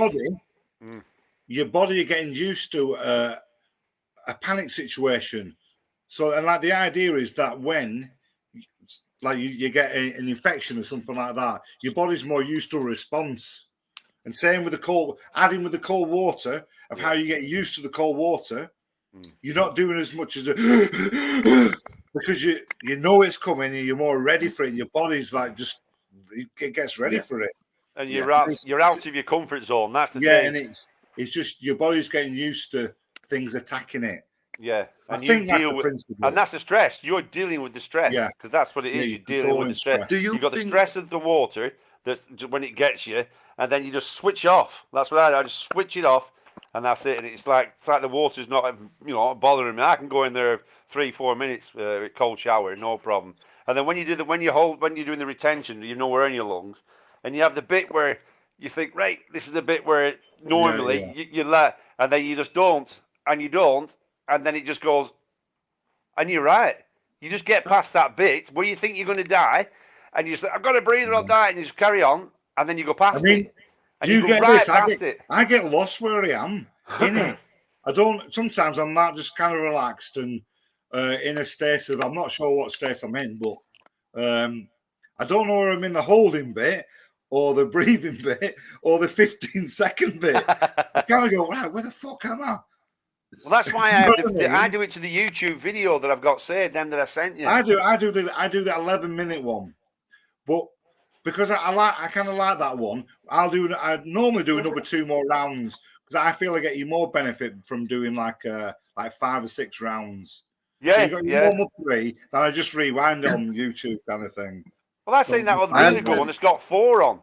Your body are getting used to a panic situation. So, and like the idea is that when like you get an infection or something like that, your body's more used to a response. And same with the cold, adding with the cold water of how you get used to the cold water. You're not doing as much as because you know it's coming and you're more ready for it. And your body's like it gets ready for it. And you're out of your comfort zone. That's the thing. And it's just your body's getting used to things attacking it. Yeah, and I think that's the principle. And that's the stress. You're dealing with the stress. Yeah, because that's what it is. You're dealing with the stress. You've got the stress of the water that's when it gets you, and then you just switch off. That's what I just switch it off, and that's it. And it's like the water's not bothering me. I can go in there 3-4 minutes cold shower, no problem. And then when you're doing the retention, you're nowhere in your lungs, and you have the bit where you think, right, this is the bit where normally you let, and then you just don't, and you don't, and then it just goes, and you're right. You just get past that bit where you think you're going to die, and you just I've got to breathe or I'll die, and you just carry on, and then you go past it. And do you get this? I get lost where I am in it. I don't. Sometimes I'm not just kind of relaxed and in a state of I'm not sure what state I'm in, but I don't know where I'm in the holding bit or the breathing bit or the 15-second bit. I kind of go, right, where the fuck am I? Well, that's why I do it to the YouTube video that I've got saved, them that I sent you. I do the 11-minute one, but because I kind of like that one, I normally do another 2 more rounds because I feel I get you more benefit from doing like 5 or 6 rounds. Yeah, so you got your normal 3, then I just rewind it on YouTube kind of thing. Well, I've seen that on the really good one. It's got 4 on.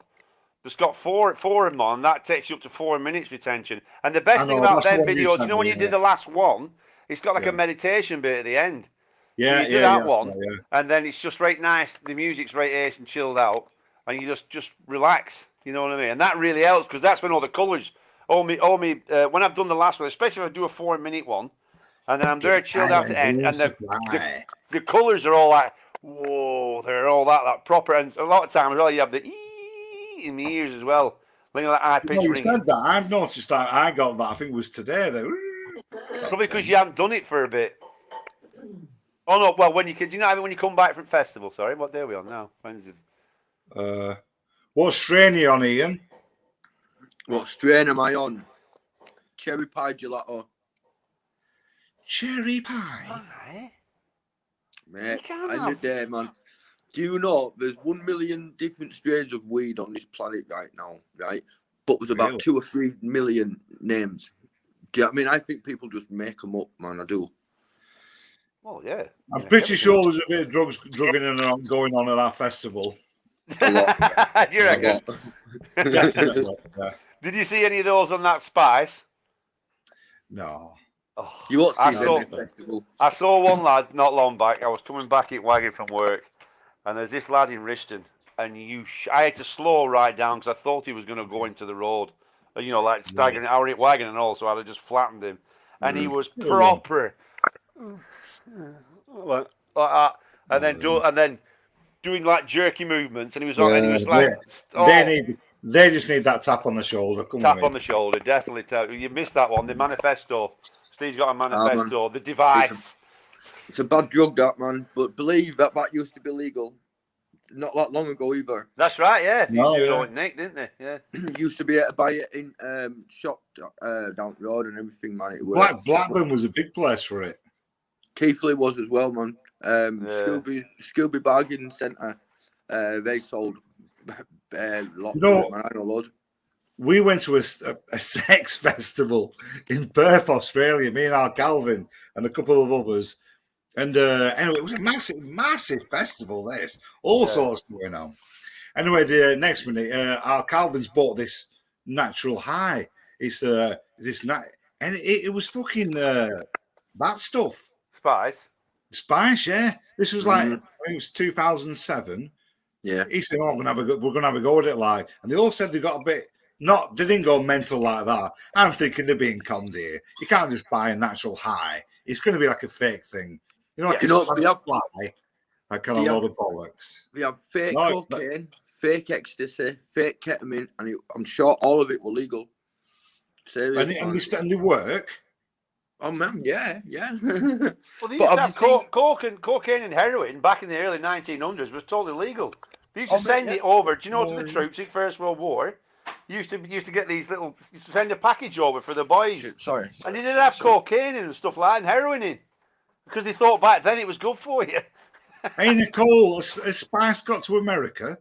It's got four of them on. That takes you up to 4 minutes retention. And the best thing about them videos, when you did the last one, it's got like a meditation bit at the end. Yeah, you do that one, and then it's just right nice. The music's right ace and chilled out, and you just relax. You know what I mean? And that really helps because that's when all the colours, when I've done the last one, especially if I do a 4-minute one, and then I'm there chilled out at the end, and the colours are all like, whoa, they're all that proper. And a lot of times, you have the in the ears as well. Like that high pitch you said that. I've noticed that. I got that. I think it was today. Probably because you haven't done it for a bit. Oh no! Well, when you come back from festival. Sorry, what day are we on now? Wednesday. What strain are you on, Ian? What strain am I on? Cherry pie gelato. Cherry pie. All right. Mate, end of the day, man. Do you know there's 1 million different strains of weed on this planet right now, right? But there's about 2 or 3 million names. Do you know what I mean? I think people just make them up, man. I do. Well, yeah. I'm pretty sure there's a bit of drugging and going on at that festival. A lot. Do you reckon? Definitely. Did you see any of those on that Spice? No. Oh, You won't see them at the festival. I saw one lad not long back. I was coming back in wagon from work, and there's this lad in Rishton, and I had to slow right down because I thought he was going to go into the road, you know, like staggering out in wagon and all. So I'd have just flattened him, and he was proper like that, and then doing like jerky movements, and he was on, and he was like, they just need that tap on the shoulder. Tap on the shoulder, definitely. You missed that one. The manifesto. Steve's got a manifesto. The device. It's a bad drug, that, man. But believe that used to be legal not that long ago either. That's right, yeah. They used to go with Nick, didn't they? Yeah. Used to be able to buy it in shop down the road and everything, man. It Blackburn was a big place for it. Keighley was as well, man. Scooby Bargain Centre. They sold lots of it, man. I know loads. We went to a sex festival in Perth, Australia, me and Al Calvin and a couple of others. And anyway, it was a massive festival, this. All sorts going on. Anyway, the next minute, Al Calvin's bought this natural high. It's and it was fucking that stuff. Spice, yeah. This was like, I think it was 2007. Yeah. He said, we're gonna have a go at it, like. And they all said they got a bit, they didn't go mental like that. I'm thinking they're being conned here. You can't just buy a natural high. It's going to be like a fake thing. You know, like like kind of load of bollocks. We have fake cocaine, fake ecstasy, fake ketamine, and I'm sure all of it were legal. Seriously. And they work. Oh man, yeah. Well, they used to have cocaine and heroin back in the early 1900s was totally legal. They used to send it over. Do you know, to the troops in First World War? Used to get these used to send a package over for the boys. And they didn't have cocaine in and stuff like that, and heroin in, because they thought back then it was good for you. Hey Nicole, has Spice got to America?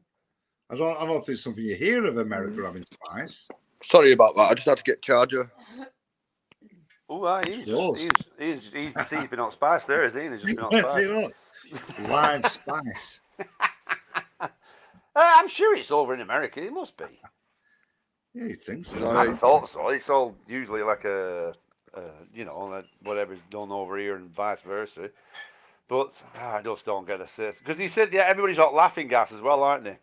I don't think it's something you hear of America having Spice. Sorry about that. I just had to get charger. Oh, he's been on Spice there, is he? He's just been on Spice. Live Spice. I'm sure it's over in America. It must be. Yeah, you think so? I thought so. It's all usually like whatever's done over here and vice versa. But I just don't get a sense. Because they said, everybody's got laughing gas as well, aren't they?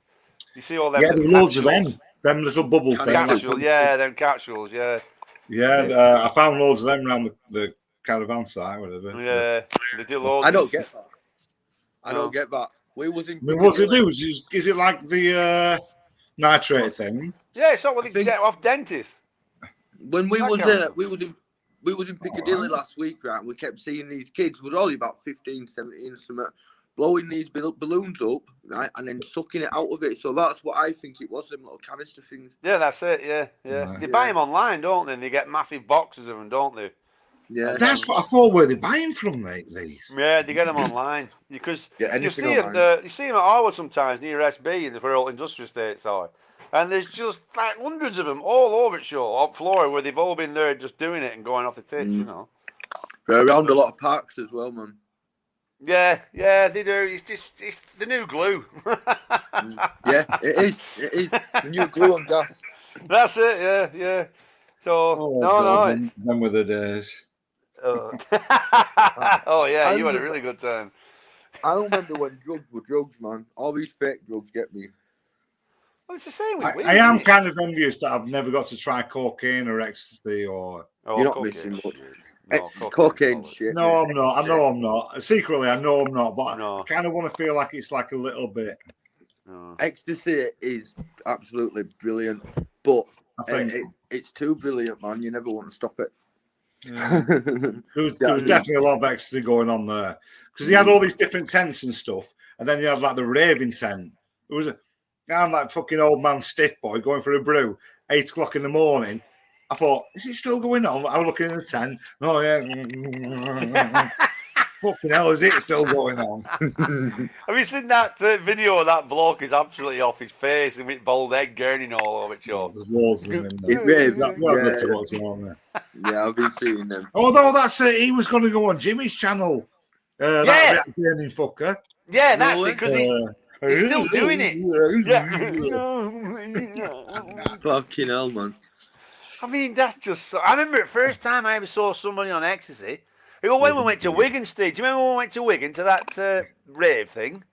You see all them. Yeah, there's loads of them. Them little bubble things. Them capsules, yeah. Yeah, I found loads of them around the caravan site, whatever. Yeah, they do loads. I don't get that. I don't get that. What's it do? Is it like the nitrate thing? Yeah, it's not what they get off dentists. When we was in Piccadilly last week, right? We kept seeing these kids, who were only about 15, 17, something, blowing these balloons up, right, and then sucking it out of it. So that's what I think it was, them little canister things. Yeah, that's it. Yeah. They buy them online, don't they? And they get massive boxes of them, don't they? Yeah, that's what I thought. Where they're buying from these? Yeah, they get them online because you see them at Harwood sometimes near SB in the Rural Industrial Estates are, and there's just like hundreds of them all over on Florida where they've all been there just doing it and going off the tips, you know. They're around a lot of parks as well, man. Yeah, they do. It's the new glue. Yeah, it is the new glue on gas. That's it. Yeah. So it's them were the days. Oh yeah, you had a really good time. I remember when drugs were drugs, man. All these fake drugs get me. Well, it's the same with weed. I am kind of envious that I've never got to try cocaine or ecstasy or. You're not missing much. Cocaine shit. No, I'm not. I know I'm not. Secretly, I know I'm not, but I kind of want to feel like it's like a little bit. Ecstasy is absolutely brilliant, but it's too brilliant, man. You never want to stop it. Yeah. there was definitely a lot of ecstasy going on there because they had all these different tents and stuff, and then you had like the raving tent. It was I'm like fucking old man stiff boy going for a brew 8 o'clock in the morning. I thought, is it still going on? I was looking in the tent. Oh yeah. Fucking hell, is it still going on? Have you seen that video of that bloke is absolutely off his face and with bald head gurning all over it, Joe? There's loads of them in there. Yeah, I've been seeing them. Although that's he was going to go on Jimmy's channel. That gurning fucker. Yeah, that's it, because he's still doing it. Fucking hell, man. I mean, that's just. I remember the first time I ever saw somebody on ecstasy. It was when we went to Wigan, Steve. Do you remember when we went to Wigan to that rave thing?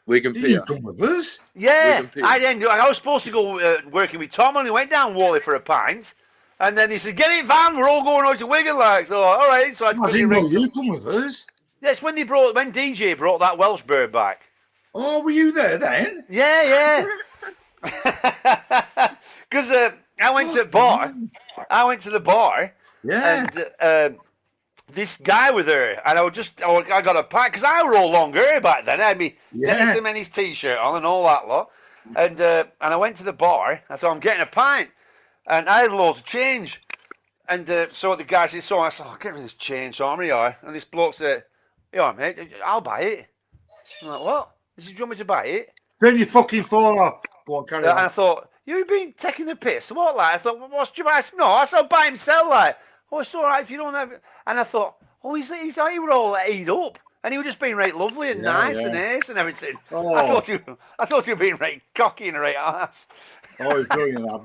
Wigan Did you Pier. come with us? Yeah, Wigan Pier. I was supposed to go working with Tom, and he went down Wally for a pint, and then he said, "Get it, van. We're all going out to Wigan." Like, so all right. So I didn't know you come with us. Yeah, it's when DJ brought that Welsh bird back. Oh, were you there then? Yeah. Because I went to the bar. Yeah. And this guy was there, and I got a pint because I were all long hair back then. I had me Dennis the Menace t-shirt on and all that lot, and I went to the bar. I thought I'm getting a pint, and I had loads of change, and so the guy said, "So I said, I'll get rid of this change, so I'm here." And this bloke said, "Yeah, mate, I'll buy it." I'm like, "What?" He said, "Do you want me to buy it?" Turn your fucking phone off. Go on, carry on. And I thought, "You've been taking the piss." What, like? I thought, well, "What's your price?" No, I said, "Buy himself, like." "Oh, it's all right if you don't have it." And I thought, "Oh, he were all eat up." And he was just being right lovely and nice and ace and everything. Oh. I thought you were being right cocky and right ass. Oh, it's brilliant. I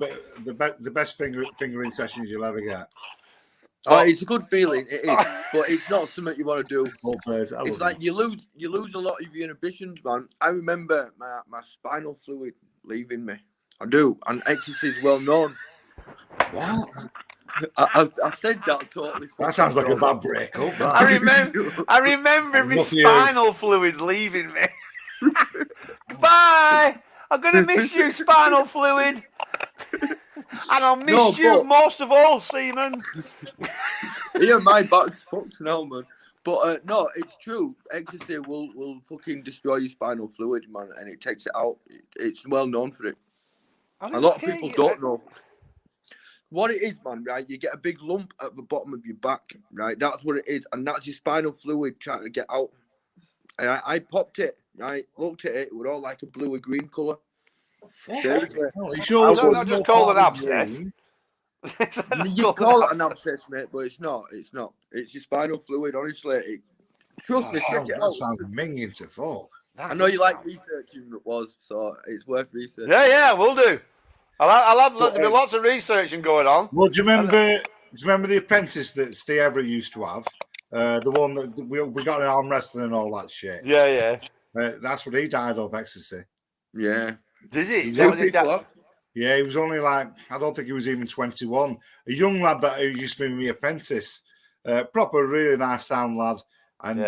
bet the best fingering sessions you'll ever get. Oh, it's a good feeling, it is, but it's not something you want to do. It's like you lose a lot of your inhibitions, man. I remember my spinal fluid leaving me. I do, and ecstasy is well known. What? I said that totally. That sounds like a bad breakup. I remember my spinal fluid leaving me. Bye. I'm gonna miss you, spinal fluid. And I'll miss you most of all, Seaman. Yeah, my back's fucked now, man. But no, it's true. Ecstasy will fucking destroy your spinal fluid, man, and it takes it out. It's well known for it. A lot of people don't know what it is, man. Right, you get a big lump at the bottom of your back. Right, that's what it is, and that's your spinal fluid trying to get out. And I popped it. Right, looked at it. It was all like a blue or green color. Seriously. I just call it an abscess. You call it an abscess, mate, but it's not. It's not. It's your spinal fluid. Honestly, trust me. That sounds minging to fuck. I know you like researching it was, so it's worth researching. Yeah, we'll do. I'll have there'll be lots of researching going on. Well, do you remember The Apprentice that Steve Everett used to have? The one that we got in arm wrestling and all that shit. Yeah. That's what he died of, ecstasy. Yeah. Did he? Yeah, he was only like, I don't think he was even 21. A young lad that used to be my apprentice. Proper, really nice sound lad. And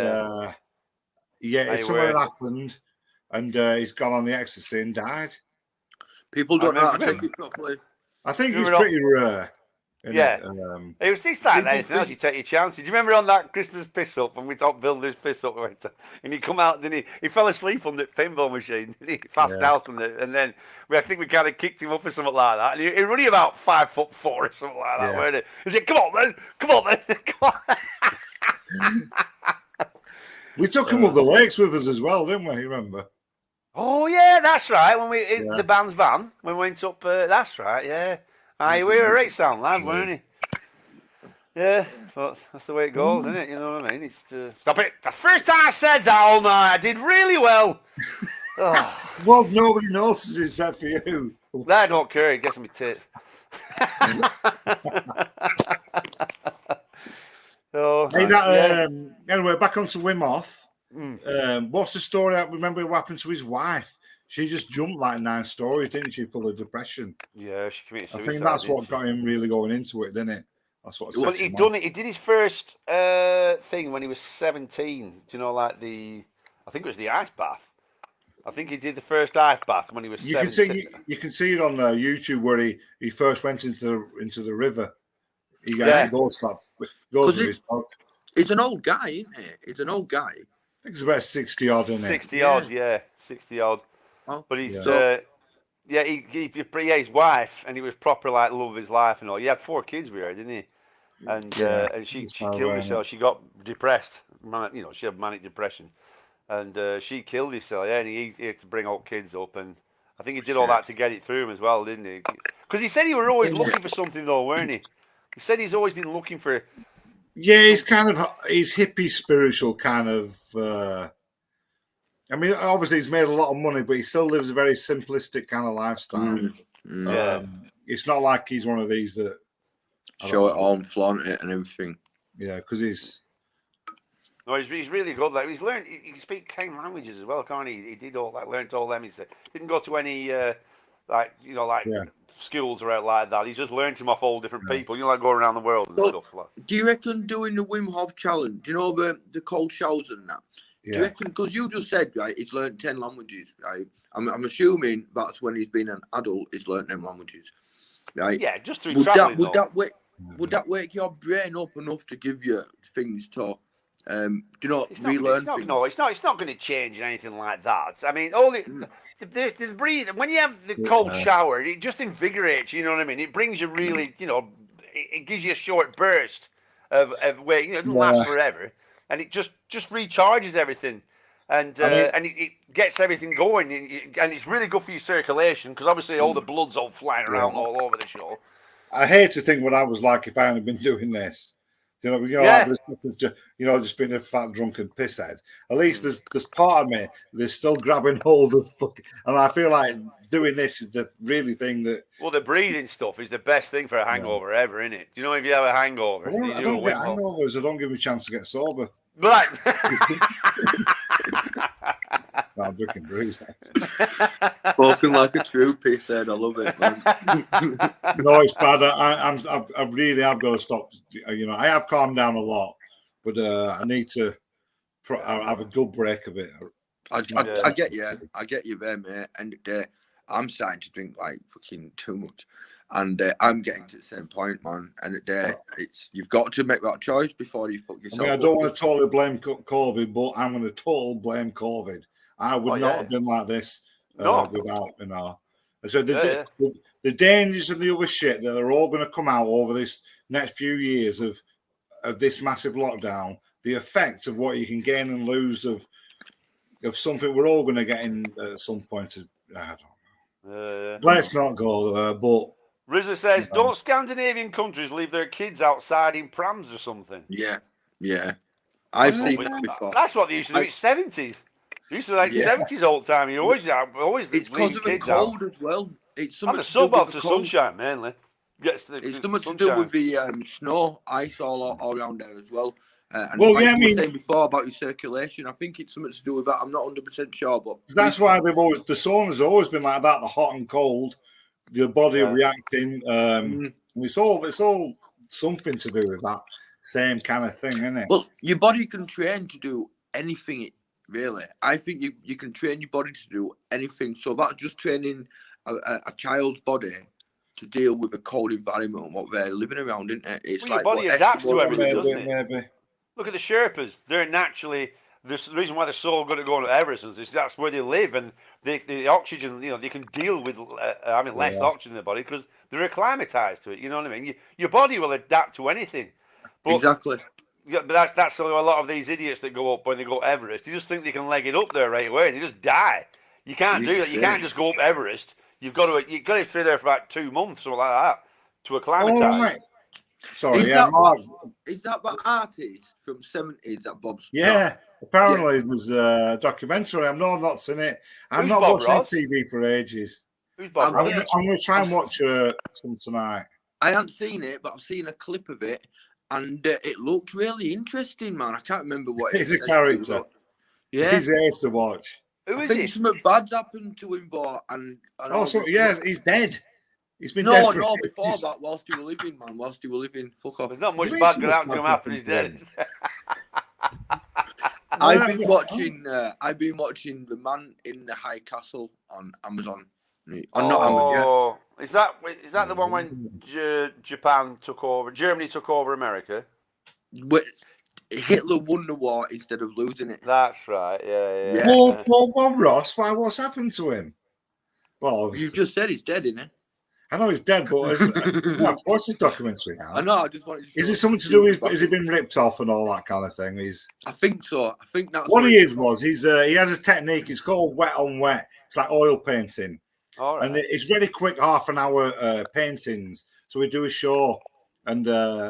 it's somewhere happened. And he's gone on the ecstasy and died. People don't know how to take it properly. I think it's pretty rare. It was this time anything else, you take your chances. Do you remember on that Christmas piss up when we talked Builder's piss up, and he come out, didn't he? He fell asleep on the pinball machine, didn't he? Passed out on it, and then I think we kind of kicked him up or something like that. And he was only about 5'4" or something like that, weren't he? He said, come on then, come on. We took him up the lakes with us as well, didn't we? You remember? Oh yeah, that's right. When we in the band's van, when we went up, that's right. Yeah. We were a right sound lad, weren't he? Yeah, but that's the way it goes, isn't it? You know what I mean? It's stop it. The first time I said that all night, I did really well. Well, nobody notices except for you. I don't care. It gets me tits. Anyway, back onto Wim Hof. What's the story? I remember what happened to his wife. She just jumped like 9 stories, didn't she, full of depression? Yeah, she committed suicide. I think that's what got him really going into it, didn't it? That's what. Well, he did his first thing when he was 17. Do you know, like I think it was the ice bath. I think he did the first ice bath when he was 17. You can see it on YouTube where he first went into the river. He goes with his dog. It's an old guy, isn't it? It's an old guy. I think it's about 60 odd, isn't it? 60 odd, yeah, 60 odd. Oh, but he's his wife, and he was proper like love of his life and all. He had 4 kids with her, didn't he? And she killed herself. She got depressed. She had manic depression, and she killed herself. Yeah, and he had to bring all kids up, and I think he did all that to get it through him as well, didn't he? Because he said he was always looking for something, though, weren't he? He said he's always been looking for. Yeah, he's hippie spiritual kind of. I mean, obviously he's made a lot of money, but he still lives a very simplistic kind of lifestyle. Yeah, it's not like he's one of these that show it all and flaunt it and everything. Yeah, because he's. No, he's really good. Like he's learned. He can speak 10 languages as well, can't he? He did all that. Learned all them. He said didn't go to any schools or out like that. He's just learned them off all different people. You know, like going around the world and stuff. Like. Do you reckon doing the Wim Hof challenge? Do you know the cold showers and that? Do you reckon? Because you just said right, he's learned 10 languages. Right, I'm assuming that's when he's been an adult. He's learned them languages. Right. Yeah, just through traveling. Would that wake your brain up enough to give you things to? Do you know, relearn things? No, it's not going to change anything like that. I mean, all the breathe. When you have the cold shower, it just invigorates you. You know what I mean? It brings you really, it gives you a short burst of where it doesn't last forever, and it just recharges everything, and it gets everything going, and it's really good for your circulation because obviously all the blood's all flying around all over the show. I hate to think what I was like if I hadn't been doing this. Just being a fat drunken pisshead. At least there's part of me that's still grabbing hold of and I feel like doing this is the really thing that. Well, the breathing stuff is the best thing for a hangover ever, isn't it? Do you know if you have a hangover? I don't get hangovers. I don't give me a chance to get sober. Right. No, I'm drinking brews. Spoken like a true pisshead. I love it, man. No, it's bad. I really have got to stop. I have calmed down a lot, but I need to have a good break of it. I get you. I get you there, mate. And I'm starting to drink like fucking too much, and I'm getting to the same point, man. And you've got to make that choice before you fuck yourself. I don't want to totally blame COVID, but I'm going to totally blame COVID. I would not have been like this without, So the dangers and the other shit that are all going to come out over this next few years of this massive lockdown, the effects of what you can gain and lose of something we're all going to get in at some point. I don't know. Let's not go there, but... Rizza says, don't Scandinavian countries leave their kids outside in prams or something? Yeah. I've seen that before. That's what they used to do in the 70s. They used to 70s all the time. You always it's because of the cold as well. It's something the suburbs to sunshine mainly. It's something to do with the snow, ice all around there as well. And you were saying before about your circulation, I think it's something to do with that. I'm not 100% sure, but that's why the sauna's always been like that. The hot and cold, your body reacting. It's all something to do with that same kind of thing, isn't it? Well, your body can train to do anything. Really, I think you can train your body to do anything. So that's just training a child's body to deal with a cold environment and what they're living around, isn't it? It's your body adapts to everything, doesn't it? Maybe. Look at the Sherpas. They're naturally the reason why they're so good at going to Everest is that's where they live, and the oxygen. They can deal with having less oxygen in their body because they're acclimatized to it. You know what I mean? Your body will adapt to anything. But, exactly. Yeah, but that's a lot of these idiots that go up when they go to Everest. They just think they can leg it up there right away, and they just die. You can't do that. You can't just go up Everest. You've got to stay there for about 2 months, something like that, to acclimatise. Oh, right. Sorry, is that the artist from 70s that Bob's? Yeah, apparently there's a documentary. I've not seen it. I'm not watching TV for ages. Who's Bob? I'm going to try and watch some tonight. I haven't seen it, but I've seen a clip of it. And it looked really interesting, man. I can't remember what he's a character. Yeah, he's ace to watch. Who is I think something bad's happened to him, but he's dead. He's been dead. No, before that, whilst he was living, man. Whilst he was living, fuck off. There's not much bad going to happen to him after he's dead. I've been watching The Man in the High Castle on Amazon. Is that the one when Germany took over America? Hitler won the war instead of losing it. That's right. Yeah. Bob Ross. What's happened to him? Well, you just said he's dead, innit? I know he's dead, but what's his documentary now? I know. I just wanted to. Is it something to do with? Has he been ripped off and all that kind of thing? I think so. I think that's what he is. He has a technique. It's called wet on wet. It's like oil painting. All right. And it's really quick, half-an-hour paintings. So we do a show, and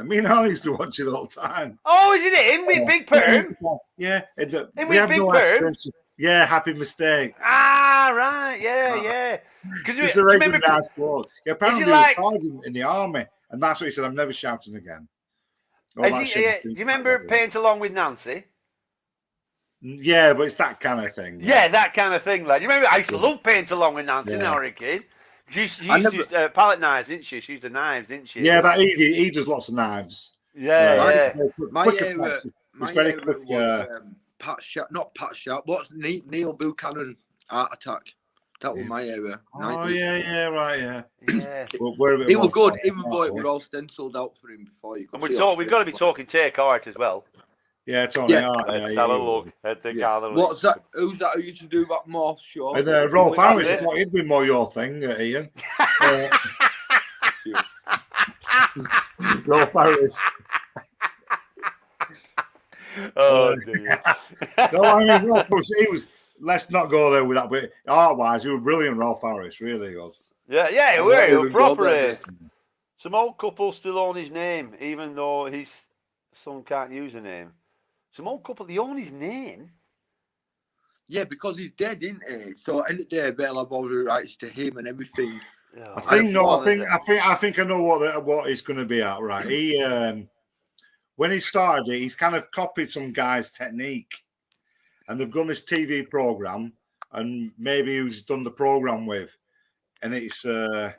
me and Harley used to watch it all the time. Oh, is it him with Big Perm? Yeah. We have Big Perm? Yeah, Happy Mistake. Ah, right. Yeah. Because it's a really nice quote. Yeah, apparently he was sergeant in the army, And that's what he said. I'm never shouting again. Do you remember Paint Along with Nancy? Yeah, but it's that kind of thing. Yeah, that kind of thing, lad. You remember? I used to love Paint Along with Nancy when I was a kid. She used to use palette knives, didn't she? She used the knives, didn't she? Yeah, that he does lots of knives. Yeah. My era was not Pat Sharp. What's Neil Buchanan Art Attack? That was my era. Oh 90s. yeah, right, yeah. He was good, even though it was all stenciled out for him before you could. And we've got to be talking take art as well. Yeah, Tony Hart. Let's have a look at the gallery. What's that? Who's that? Who used to do that morph show? And Rolf Harris, I thought he'd be more your thing, Ian. Rolf Harris. Oh dear. No, I mean, Rolf Harris, he was. Let's not go there with that. But art-wise, you were brilliant, Rolf Harris. Really good. Yeah, we were proper. Some old couple still own his name, even though his son can't use the name. Some old couple, they own his name. Yeah, because he's dead, isn't he? So at the end of the day, they'll have all the rights to him and everything. I think I know what it's going to be at. Right, he when he started it, he's kind of copied some guy's technique, and they've done this TV program, and maybe who's done the program with, and it's it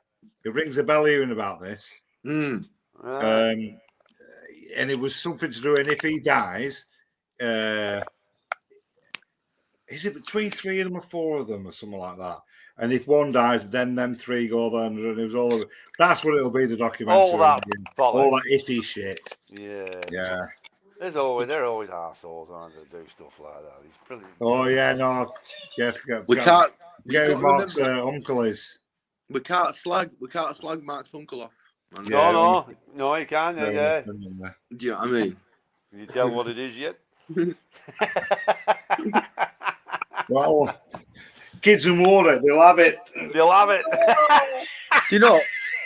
rings a bell hearing about this. And it was something to do, and if he dies. Is it between 3 of them or 4 of them or something like that? And if one dies, then them 3 go there, and it was all of it. That's what it'll be, the documentary. All that iffy shit. Yeah. They're always arseholes, aren't they? Do stuff like that. He's brilliant. Oh yeah, no. Yeah, we can't. Yeah, Mark's uncle is. We can't slag Mark's uncle off. No, you can't. Yeah. Do you know what I mean? Can you tell what it is yet? Well, kids and water, they'll have it. Do you know,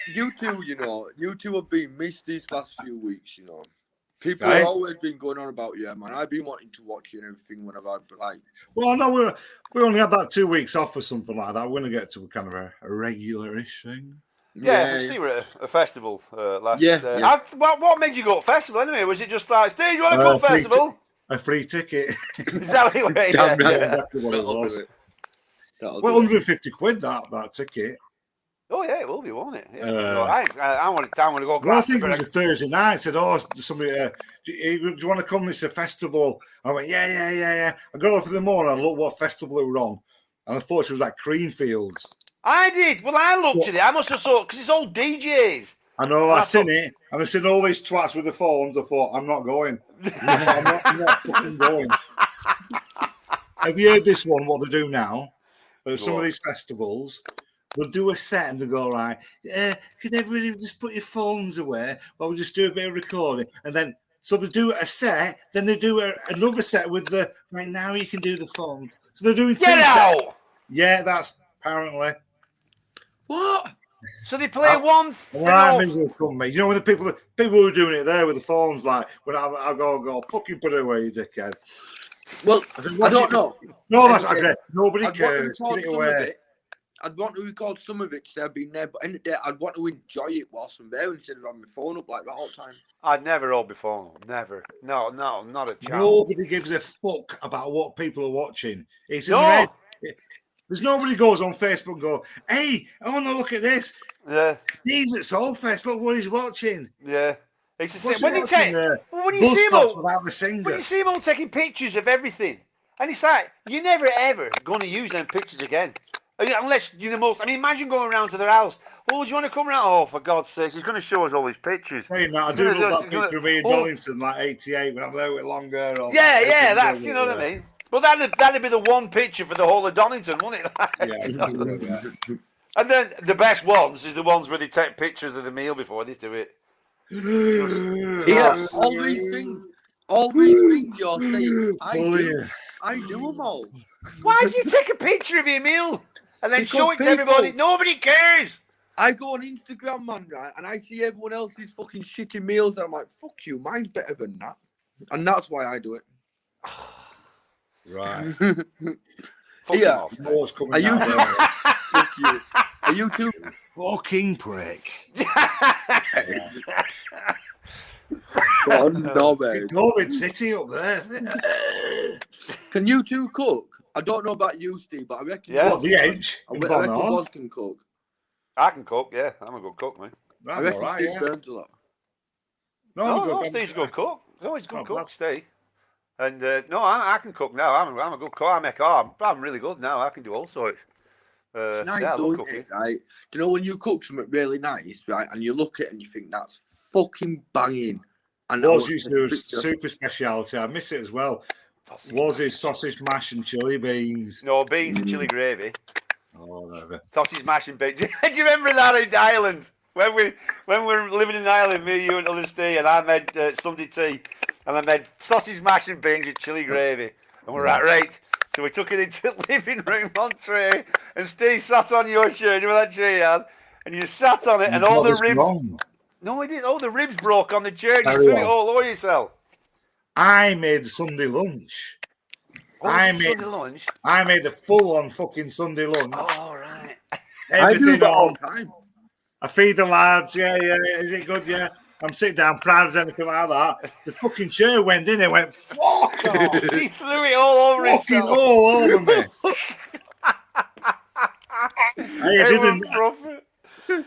you two have been missed these last few weeks, People have always been going on about you, man. I've been wanting to watch you and everything when I've had, Well, no, we only had that 2 weeks off or something like that. We're going to get to kind of a regular-ish thing. Yeah, we were at a festival last. What made you go to festival anyway? Was it just like, Steve, you want to go to festival? A free ticket. Is that what it was? Exactly what it was. Well, 150 quid that ticket. Oh yeah, it will be, won't it? Yeah. I want to go. Well, I think it was a Thursday night. I said, somebody, do you want to come? It's a festival. I went, yeah. I got up in the morning. I looked what festival it were on, and I thought it was like Creamfields. I did. Well, I looked at it. I must have saw because it's all DJs. I know. I seen it, and I seen all these twats with the phones. I thought, I'm not going. I'm not fucking going. Have you heard this one? What they do now? Some of these festivals, they'll do a set and they go, right, can everybody just put your phones away? Well, we'll just do a bit of recording, and then so they do a set, then they do another set with the right now you can do the phone. So they're doing Get out. Sets. Yeah, that's apparently. What? So they play one. When I miserable come, mate. You know when the people who are doing it there with the phones, like when I go, fucking put it away, you dickhead. Well, I don't know. No, that's okay. Nobody cares. Put it away. I'd want to record some of it to say I've been there, but in the day, I'd want to enjoy it whilst I'm there instead of having my phone up like the whole time. I'd never hold my phone up. Never. No, not a chance. Nobody gives a fuck about what people are watching. It's in your head. There's nobody goes on Facebook and go, hey, I want to look at this. Yeah. Steve's at Soulfest. Look what he's watching. Yeah. It's the same. When you see them all taking pictures of everything, and it's like, you're never ever going to use them pictures again. Unless you're the most. I mean, imagine going around to their house. Oh, do you want to come around? Oh, for God's sake, he's going to show us all his pictures. Hey, I do love that picture of me in Donington, like 88, when I'm there with long hair. Yeah, that's, you know what I mean? But that'd be the one picture for the whole of Donington, wouldn't it? Yeah. And then the best ones is the ones where they take pictures of the meal before they do it. Yeah, all these things you're saying, I do them all. Why do you take a picture of your meal and then show it to everybody? Nobody cares. I go on Instagram, man, right, and I see everyone else's fucking shitty meals, and I'm like, fuck you, mine's better than that. And that's why I do it. Right. Yeah. More's coming down. Fuck you. Are you too? Fucking prick. Oh, no, man. COVID City up there. Can you two cook? I don't know about you, Steve, but I reckon. Yeah. What, the Edge? I reckon Boz can cook. I can cook, yeah. I'm a good cook, man. I reckon Steve burns a lot. No, Steve's a good cook. He's always a good cook, Steve. And no, I can cook now. I'm a good cook. I'm really good now. I can do all sorts. It's nice, though, isn't it, right? Do you know when you cook something really nice, right, and you look at it and you think that's fucking banging? And Woz used to do a super speciality. I miss it as well. Woz's sausage mash and chili beans. No, beans and chili gravy. Oh, whatever. Sausage mash and beans. Do you remember that in Ireland? When we were living in Ireland, me, you, and Steve, and I made Sunday tea, and I made sausage mash and beans with chili gravy, and we're right. So we took it into the living room on tray, and Steve sat on your chair, you know that chair he had, and you sat on it, and all the ribs. Wrong. No, it didn't. All the ribs broke on the chair, and you threw it all over yourself. I made Sunday lunch. Sunday lunch? I made a full-on fucking Sunday lunch. Oh, right. Everything I do that all the time. I feed the lads. Yeah. Is it good? Yeah. I'm sitting down, proud as anything like that. The fucking chair went in. It went, fuck off. He threw it all over fucking himself. all over me.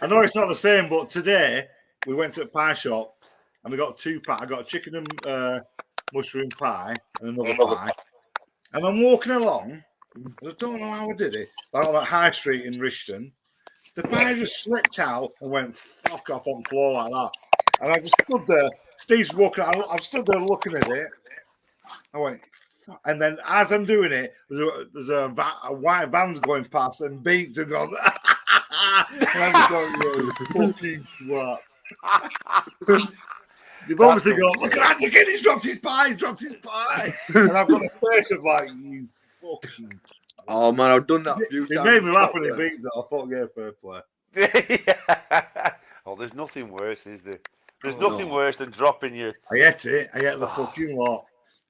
I know it's not the same, but today we went to a pie shop and I got 2 pies. I got a chicken and mushroom pie and another pie. And I'm walking along. I don't know how I did it. On that high street in Rishton. The pie just slipped out and went fuck off on the floor like that. And I just stood there. Steve's walking. I stood there looking at it. I went, fuck. And then as I'm doing it, there's a white van's going past and beeped and gone. And I just going, fucking what? They've obviously gone, look at that kid, he's dropped his pie, And I've got a face of like, you fucking. Oh man, I've done that a few times. It made me laugh when he beat that. I thought, yeah, fair play. Oh, there's nothing worse, is there? There's nothing worse than dropping your. I ate it. I ate the fucking lot.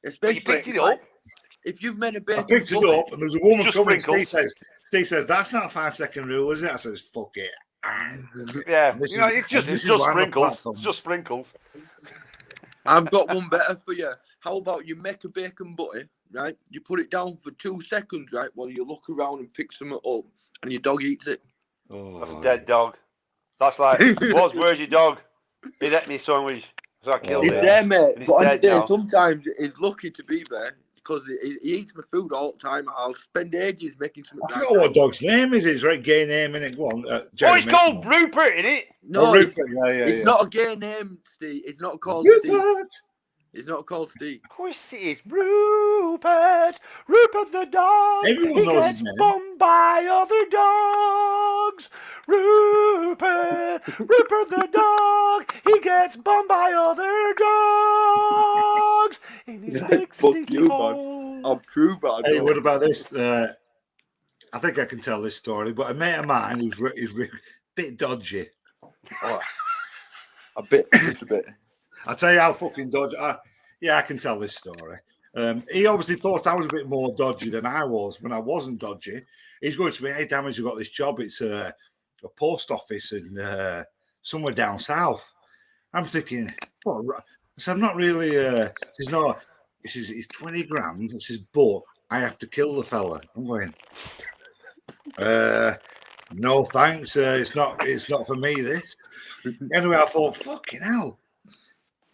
Especially you picked it up. If you've made a bacon, I picked it up, and there's a woman just coming. Sprinkles. Steve says, "That's not a 5-second rule, is it?" I says, "Fuck it." Yeah, it's just sprinkles. It's just sprinkles. I've got one better for you. How about you make a bacon butty, right? You put it down for 2 seconds, right, while you look around and pick something up, and your dog eats it. That's a dead dog. That's like, where's your dog? He ate me sandwich, so I killed He's it. there, mate. He's But on dead the day, now. sometimes he's lucky to be there because he eats my food all the time. I'll spend ages making something. I forgot what dog's name is. It's a very gay name, innit? Go on. It's called Rupert, isn't it? No, Rupert. It's not a gay name, Steve. It's not called Rupert. Steve. It's not called Steve. Of course it is. Rupert the dog. Everyone he knows gets his name. bombed by other dogs. Rupert the dog. He gets bombed by other dogs. In his big stinky hole. I'm true, man. Hey, what about this? I think I can tell this story, but a mate of mine who's a bit dodgy. Oh, just a bit. I'll tell you how fucking dodgy. I can tell this story. He obviously thought I was a bit more dodgy than I was when I wasn't dodgy. He's going to me, "Hey, Damage, you got this job. It's a post office in somewhere down south." I'm thinking, what? I said, "I'm not really." He's not. He says, "It's 20 grand." He says, "But I have to kill the fella." I'm going, "No, thanks. It's not for me, this." Anyway, I thought, fucking hell.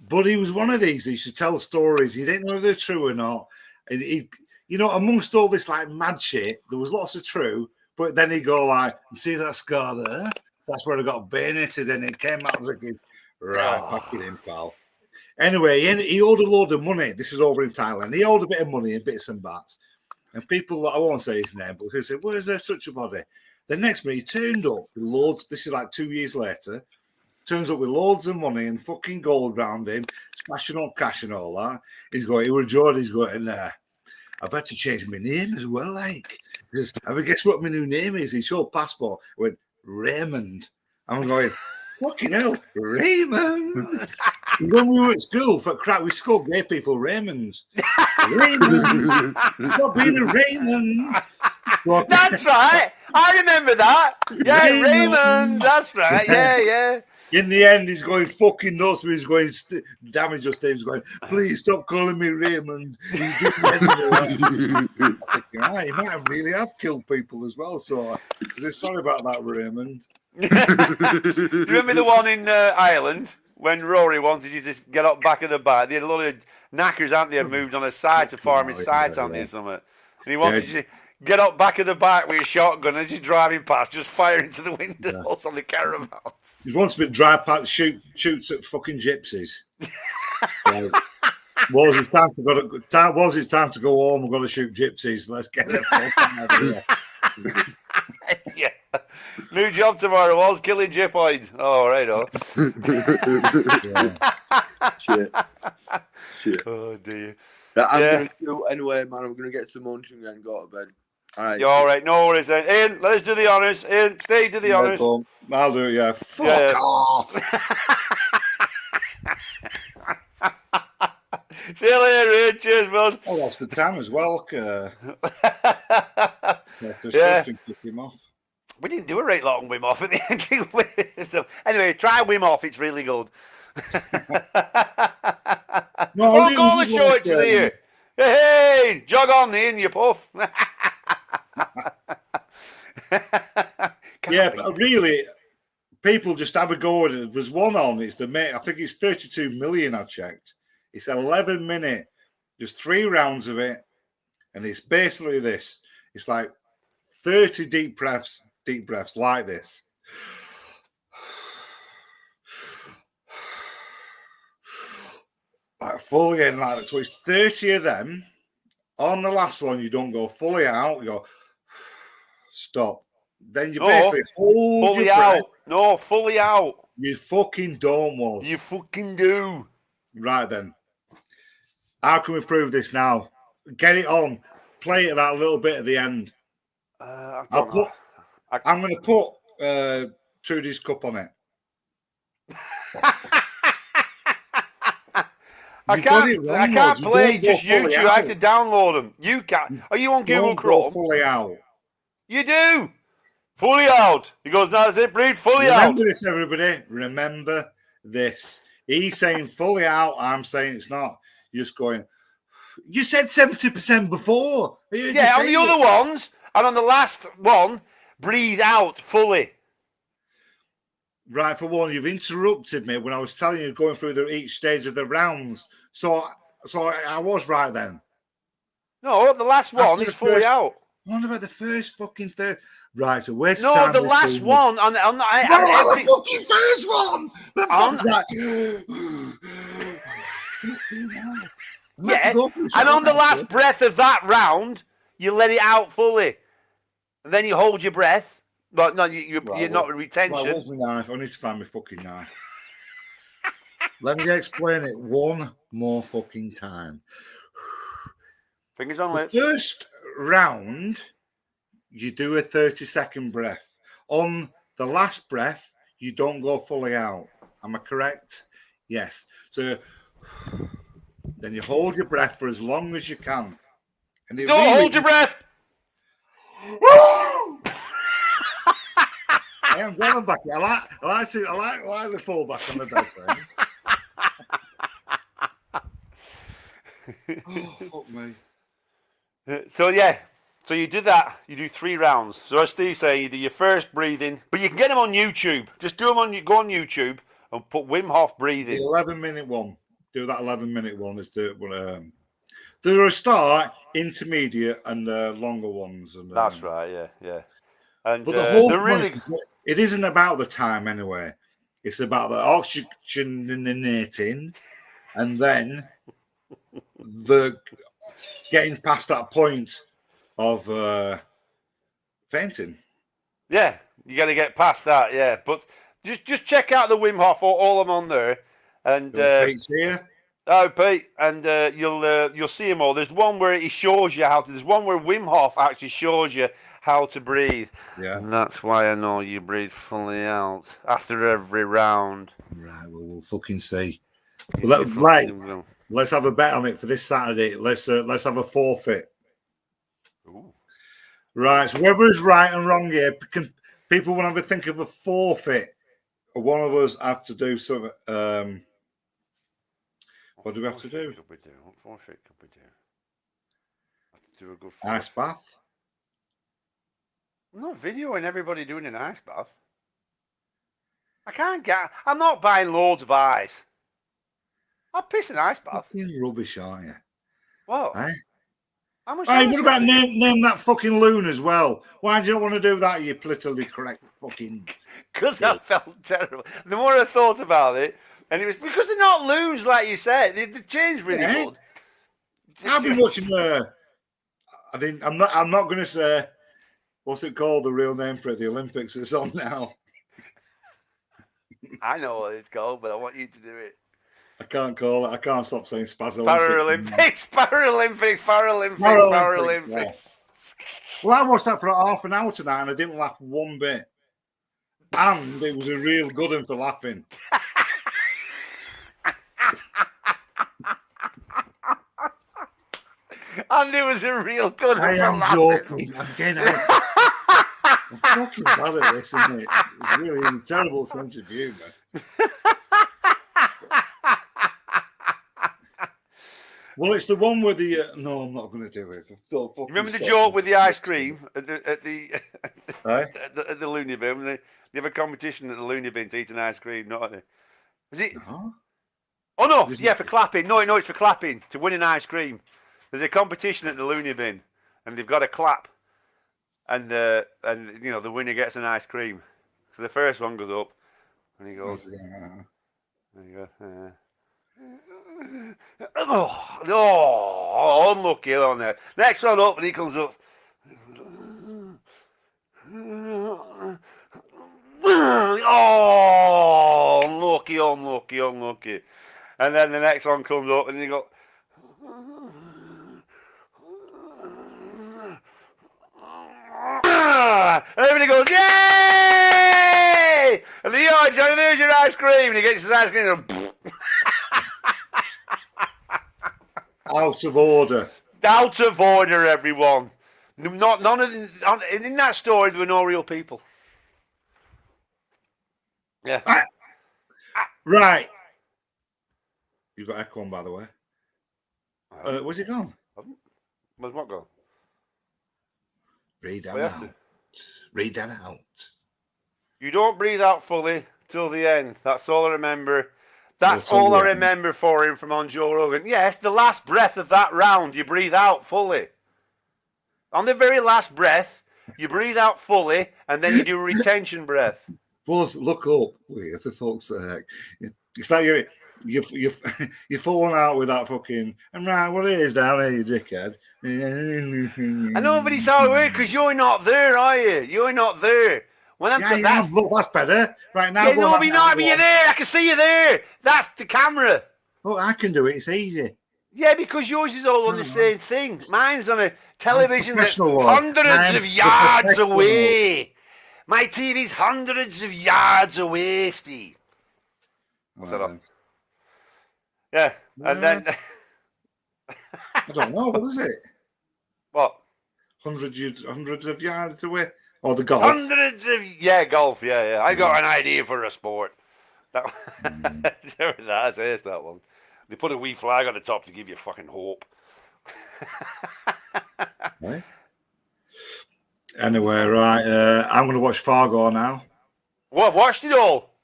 But he was one of these. He used to tell stories. He didn't know if they're true or not. He amongst all this like mad shit, there was lots of true. But then he'd go like, "See that scar there? That's where I got bayoneted, and it came out as a kid." Right, pack it in, pal. Anyway, he owed a load of money. This is over in Thailand. He owed a bit of money in bits and bats. And people, I won't say his name, but they said, "Where's there such a body?" The next minute, he turned up with loads. This is like 2 years later. Turns up with loads of money and fucking gold round him, smashing up cash and all that. He's going, he was George, he's going, "I've had to change my name as well, like. Have you guessed what my new name is?" He showed passport. He went, "Raymond." I'm going, fucking hell, Raymond. When we were at school, for crap, we called gay people Raymonds. Raymond. Stop being a Raymond. That's right. I remember that. Yeah, Raymond. That's right. Yeah. In the end, he's going fucking nuts. He's going, damage us. Dave's going, please stop calling me Raymond. He's doing everything. I'm thinking, he might have really have killed people as well. So I said, sorry about that, Raymond. Do you remember the one in Ireland when Rory wanted you to get up back of the bike? They had a lot of knackers, aren't they, had moved on a side to farm his sides, aren't they, or something? And he wanted you to get up back of the bike with a shotgun as he's driving past, just fire into the windows on the caravans. He wants me to drive past, shoots at fucking gypsies. Right. It's time to go home. We've got to shoot gypsies. Let's get it fucking out of here. Yeah. New job tomorrow was killing gypoids. Oh, right. Shit. Oh, dear. Right, I'm going to do anyway, man. I'm going to get some lunch and then go to bed. All right. You're all right. No worries then. Ian, let us do the honours. Ian, stay, do the honours. I'll do it, yeah. Fuck off. See you later, Ian. Cheers, bud. Oh, that's good time as well. Kick him off. We didn't do a right long Wim Hof at the end. So, anyway, try Wim Hof. It's really good. No, call the show to the ear. Hey, jog on, Ian, you puff. Yeah, but really, people just have a go at it. There's one on. It's I think it's 32 million. I checked. It's 11 minute. There's 3 rounds of it, and it's basically this. It's like 30 deep breaths like this. Like fully in like that. So it's 30 of them. On the last one, you don't go fully out. You go stop. Then you basically hold your breath. No, fully out. You fucking don't, was. You fucking do. Right then. How can we prove this now? Get it on. Play it that little bit at the end. I'm going to put Trudy's cup on it. I can't play just YouTube. I have to download them. You can't. Are you on Google Chrome? Fully out. You do. Fully out. He goes, now that's it, Breed. Fully out. Remember this, everybody. Remember this. He's saying fully out. I'm saying it's not. You're just going, you said 70% before. Yeah, on the other ones, and on the last one, breathe out fully. Right, for one, you've interrupted me when I was telling you going through each stage of the rounds. So I was right then. No, the last one is fully out. What about the first fucking third? Right, so where's no, the last one on the fucking first one. Yeah, and on the last breath of that round, you let it out fully, and then you hold your breath. But no, you're not retention. Well, where's my knife? I need to find my fucking knife. Let me explain it one more fucking time. Fingers on lips. The first round, you do a 30-second breath. On the last breath, you don't go fully out. Am I correct? Yes. So then you hold your breath for as long as you can. And don't hold your breath. I am going back. I like the fall back on the bed then. Oh, fuck me. So you do that. You do 3 rounds. So as Steve saying, you do your first breathing, but you can get them on YouTube. Just do them go on YouTube and put Wim Hof breathing. The 11-minute one. Do that 11-minute one. Is there are a start, intermediate, and longer ones. And that's right. Yeah. And but the whole point, it isn't about the time anyway. It's about the oxygenating, and then the getting past that point of fainting. Yeah, you got to get past that. Yeah, but just check out the Wim Hof, all of them on there, and Pete's here. Oh, Pete, and you'll see them all. There's one where he shows you how to. There's one where Wim Hof actually shows you how to breathe. Yeah. And that's why I know you breathe fully out after every round. Right, well, we'll fucking see. Let's have a bet on it for this Saturday. Let's have a forfeit. Ooh. Right, so whether it's right and wrong here, people will have to think of a forfeit. Or one of us have to do something. What do we have to do? What forfeit could we do? Have to do a good Ice bath? I'm not videoing everybody doing an ice bath. I'm not buying loads of ice. I'll piss an ice bath. Fucking rubbish, aren't you? What? Eh? How much Hey, ice what you about have to do? name that fucking loon as well? Why do you not want to do that, you politically correct fucking... Because I felt terrible. The more I thought about it, and it was because they're not loons, like you said. They changed really good. I've been watching. I'm not going to say what's it called. The real name for it, the Olympics. It's on now. I know what it's called, but I want you to do it. I can't call it. I can't stop saying Spaz Paralympics. Yeah. Well, I watched that for half an hour tonight, and I didn't laugh one bit. And it was a real good one for laughing. And it was a real good one. I am joking. I'm getting out. I'm fucking bad at this, isn't it? It's really a terrible sense of humour. Well, it's the one with the. No, I'm not going to do it. Remember the joke with the ice cream at the loony bin? They have a competition at the loony bin to eat an ice cream, not they? Is it? No. Oh no, yeah, for clapping. No, it's for clapping to win an ice cream. There's a competition at the loony bin, and they've got to clap, and the winner gets an ice cream. So the first one goes up, and he goes, and you go, oh, unlucky on there. Next one up, and he comes up. Oh, unlucky. And then the next one comes up, and you go. And everybody goes, yay! And Johnny, there's your ice cream. And he gets his ice cream and Out of order. Out of order, everyone. None of them, in that story, there were no real people. Yeah. Right. You've got echo on, by the way. Where's it gone? Where's what gone? Read that out. Read that out. You don't breathe out fully till the end. That's all I remember. That's all I remember for him from on Joe Rogan. Yes, the last breath of that round, you breathe out fully. On the very last breath, you breathe out fully, and then you do a retention breath. Boss, look up, please, for fuck's sake. It's like you're falling out with that fucking. And right, what it is down there, you dickhead. I know, but it's how it works because you're not there, are you? You're not there. When I'm look, that's better. Right now, yeah, no, but you're there. I can see you there. That's the camera. Oh, I can do it. It's easy. Yeah, because yours is all on the same thing. Mine's on a television that's hundreds of yards away. My TV's hundreds of yards away, Steve. Right, yeah, and then I don't know. What is it? What? Hundreds of yards away. Or the golf. Golf. Yeah. I got an idea for a sport. That that's that one. They put a wee flag on the top to give you fucking hope. Right. Anyway, right. I'm going to watch Fargo now. Well, I've watched it all.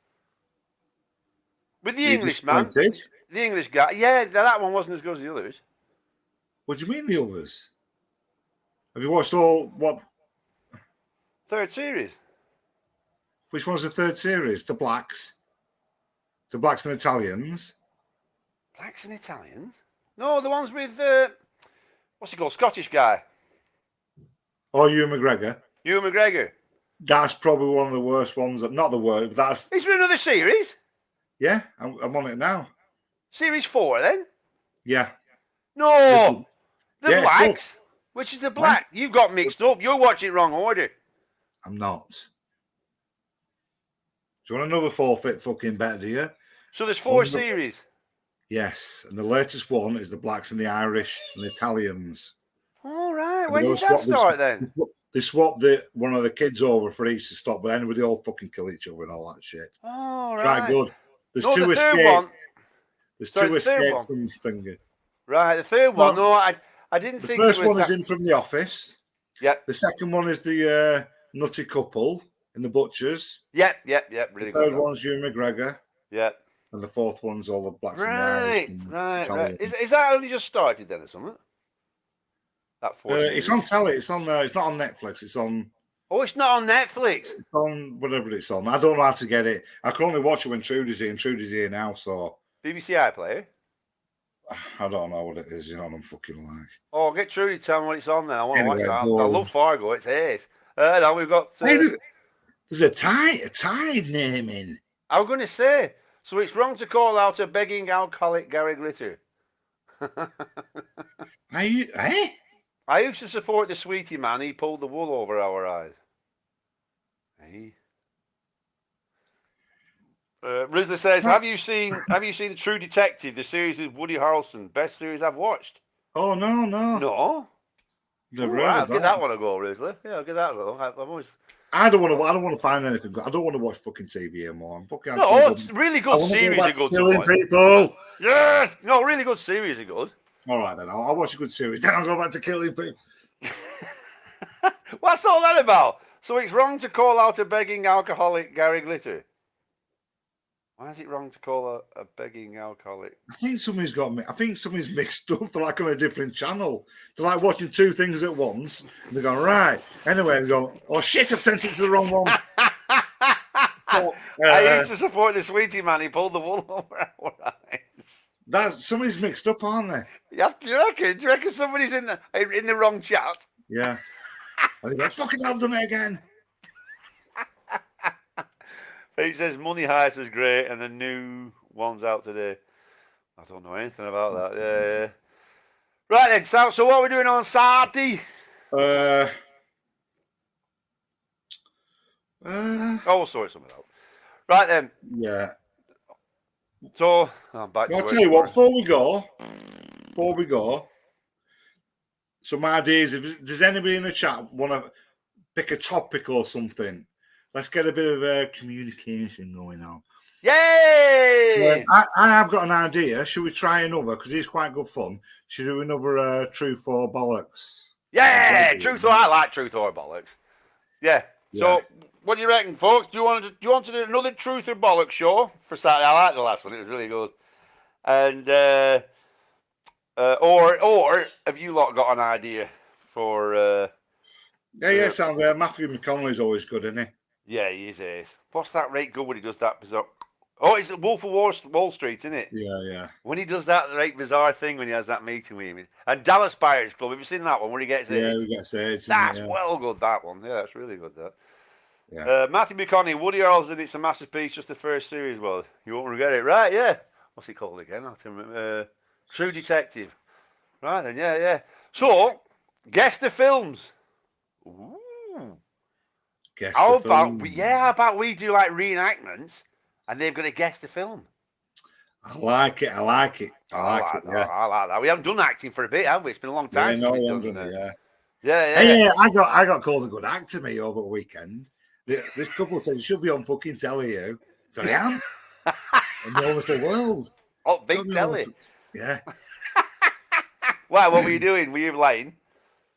With the English man. The English guy. Yeah, that one wasn't as good as the others. What do you mean the others? Have you watched all what? Third series. Which one's the third series? The Blacks. The Blacks and Italians. Blacks and Italians? No, the ones with what's he called? Scottish guy. Oh, Ewan McGregor. Ewan McGregor. That's probably one of the worst ones. Not the worst, but that's. Is there another series? Yeah, I'm on it now. Series 4, then? Yeah. No, the Blacks. Which is the Black? What? You got mixed up. You're watching it wrong order. I'm not. Do you want another forfeit fucking bet, do you? So there's 4 series. Yes, and the latest one is the Blacks and the Irish and the Italians. All right. When did that start then? They swapped one of the kids over for each to stop, but anyway, they all fucking kill each other and all that shit. Oh, It's right. right good. There's No, two the third escapes. one. There's Sorry, two the third escapes one. from Finger. Right, the third one. No, I didn't The think it first was one that. is in from The Office. Yep. The second one is the nutty couple in The Butchers. Yep. Really The good. third one's Ewan McGregor. Yep. And the fourth one's all the blacks and the Irish. Right. Is that only just started then or something? That it's on telly. It's on. It's not on Netflix. It's on. Oh, it's not on Netflix. It's on whatever it's on. I don't know how to get it. I can only watch it when Trudy's here, and Trudy's here now. So BBC iPlayer. I don't know what it is. You know what I'm fucking like. Oh, get Trudy to tell me what it's on then. I want to Anyway, watch that. I love Fargo. It's ace. Now we've got. There's a tide naming. I was going to say. So it's wrong to call out a begging alcoholic Gary Glitter. Are you? Eh? I used to support the sweetie man. He pulled the wool over our eyes. Hey. Rizzler says, "Have you seen True Detective, the series with Woody Harrelson? Best series I've watched." Oh no. No. Never I'll give that one a go, Rizzler. Yeah, I'll give that a go. I've always. I don't want to find anything. I don't want to watch fucking TV anymore. I'm fucking. No, it's really good series are good. Killing people. Yes. No, really good series are good. All right then. I'll watch a good series. Then I'll go back to killing people. What's all that about? So it's wrong to call out a begging alcoholic Gary Glitter. Why is it wrong to call a begging alcoholic? I think somebody's got me. I think somebody's mixed up. They're like on a different channel. They're like watching two things at once. And they're going, right. Anyway, they're going, oh shit, I've sent it to the wrong one. I used to support the sweetie man. He pulled the wool over our eyes. Somebody's mixed up, aren't they? Yeah, do you reckon? Do you reckon somebody's in the wrong chat? Yeah. I think, fucking I've done it again. He says Money Heist was great and the new one's out today. I don't know anything about that. Yeah. Right then, so what are we doing on Saturday? We'll sort something out. Right then. Yeah. So I'm back to I'll tell you what, before we go, some ideas. If there's anybody in the chat want to pick a topic or something, let's get a bit of communication going on. Yay! I have got an idea. Should we try another? Because it's quite good fun. Should we do another Truth or Bollocks? Yeah, Truth or I like Truth or Bollocks. Yeah. So, what do you reckon, folks? Do you want to do another Truth or Bollocks show for Saturday? I like the last one; it was really good. And or have you lot got an idea for? Yeah, sounds. Matthew McConaughey's always good, isn't he? Yeah, he is ace. What's that right good when he does that bizarre? Oh, it's Wolf of Wall Street, isn't it? Yeah. When he does that right bizarre thing when he has that meeting with him. And Dallas Pirates Club, have you seen that one where he gets it? Yeah, we get AIDS. That's well good, that one. Yeah, that's really good, that. Yeah. Matthew McConaughey, Woody Harrelson, it's a masterpiece, just the first series was. You won't regret it. Right, yeah. What's it called again? I can remember. True Detective. Right then, yeah. So, guess the films. Ooh. How about we do like reenactments and they've got to guess the film? I like it. I like it. I like that. We haven't done acting for a bit, have we? It's been a long time since we've done it. Yeah. I got called a good actor me over the weekend. This couple said you should be on fucking telly, you. So I am. And all over the world. Oh, big telly. Yeah. Wow, what were you doing? Were you lying?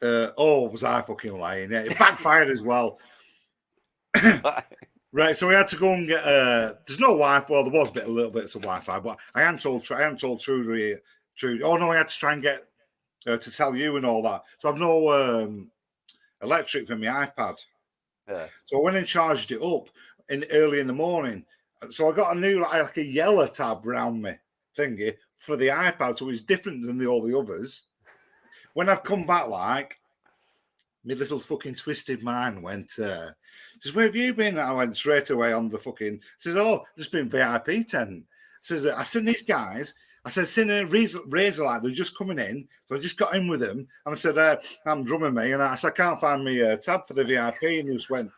Was I fucking lying? Yeah, it backfired as well. Right, so we had to go and get. There's no Wi-Fi. Well, there was a little bit of Wi-Fi, but I hadn't told Trudy. Oh no, I had to try and get to tell you and all that. So I've no electric for my iPad. Yeah. So I went and charged it up early in the morning. So I got a new like a yellow tab around me thingy for the iPad, so it's different than all the others. When I've come back, like my little fucking twisted mind went. Says, where have you been? I went straight away on the fucking. Says, just been VIP tent. Says, I seen these guys. I said, seen a razor light. They're just coming in. So I just got in with them. And I said, I'm drumming me. And I said, I can't find my tab for the VIP. And he just went,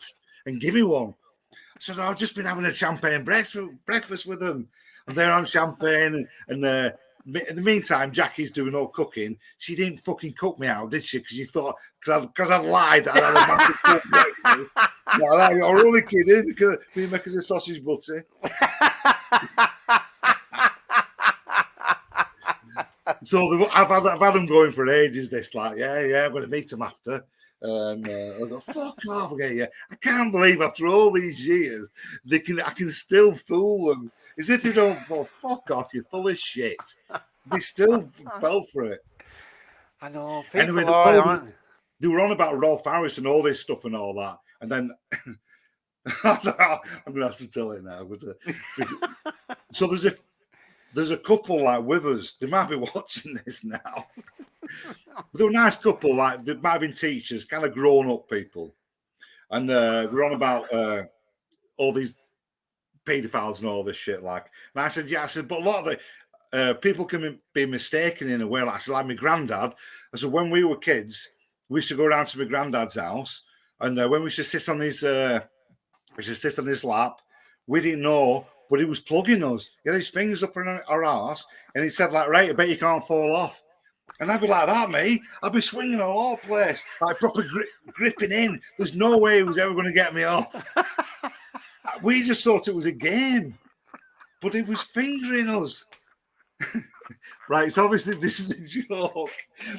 and give me one. I said, I've just been having a champagne breakfast with them. And they're on champagne. And in the meantime, Jackie's doing all cooking. She didn't fucking cook me out, did she? Because you thought, because I've lied that I had a massive cook breakfast. I'm only kidding. We make us a sausage butty. So I've had them going for ages. This I'm going to meet them after. I go, fuck off again. Yeah, I can't believe after all these years I can still fool them. As if they don't fuck off, you're full of shit. They still fell for it. I know. Anyway, they were on about Rolf Harris and all this stuff and all that. And then I'm gonna have to tell it now. But so there's a couple like with us. They might be watching this now. But they were a nice couple, like they might have been teachers, kind of grown up people. And we're on about all these paedophiles and all this shit. Like, and I said, but a lot of the people can be mistaken in a way. Like, I said, like my granddad. I said, when we were kids, we used to go around to my granddad's house, and when we used to sit on his lap, we didn't know, but he was plugging us. He had his fingers up in our arse, and he said, like, right, I bet you can't fall off. And I'd be like that, mate. I'd be swinging all over the place, like proper gripping in. There's no way he was ever going to get me off. We just thought it was a game, but it was fingering us. Right, so obviously this is a joke.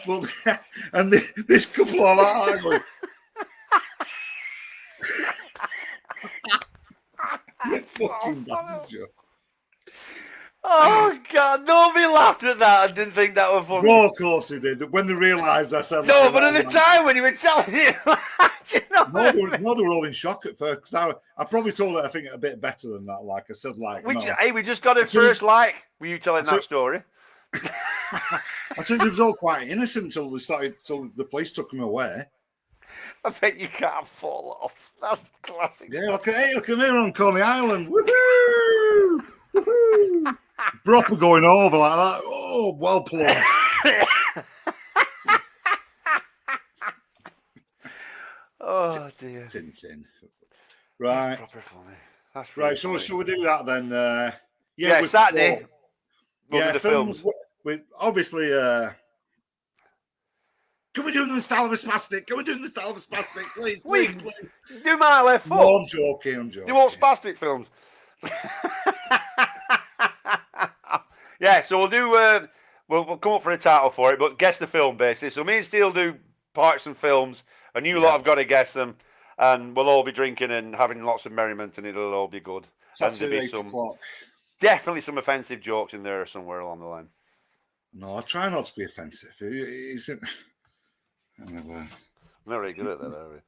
But and this couple are like going, fucking that's a joke. Oh God! Nobody laughed at that. I didn't think that was funny. No, of course they did. When they realised, I said, no. But at the time when you were telling it, you know, no, they were all in shock at first. Because I probably told it, I think, a bit better than that. Like I said, like, hey, we just got it first. Like, were you telling that story? I said it was all quite innocent until the police took him away. I bet you can't fall off. That's classic. Yeah, look at me on Coney Island. Woohoo! Woohoo! Proper going over like that. Oh, well plugged. Oh dear. Tintin. Right. That's proper funny. That's Right. really So funny. shall we do that then? Yeah, Saturday. Yeah, the films. We obviously. Can we do them in the style of a spastic? Please, please. Do my left foot. No, I'm joking. You want spastic films? Yeah, so we'll do. We'll come up for a title for it, but guess the film basically. So me and Steele do parts and films, and you lot have got to guess them, and we'll all be drinking and having lots of merriment, and it'll all be good. Saturday, and there'll be 8 o'clock. definitely some offensive jokes in there somewhere along the line. No, I try not to be offensive. I'm not really good at that, are we?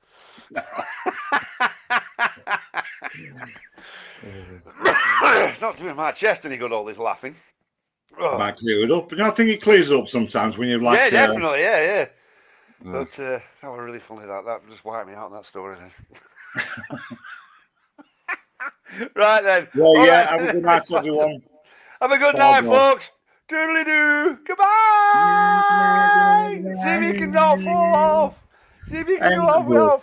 It's not doing my chest any good, all this laughing. Might clear it up. But I think it clears up sometimes when you're like... Yeah, definitely, yeah. But that was really funny, that just wiped me out, that story then. Right then. Well, all right. have a good night, everyone. Have a good night, folks. Doodly-doo. Goodbye. See if you can not fall off. See if you can not fall off.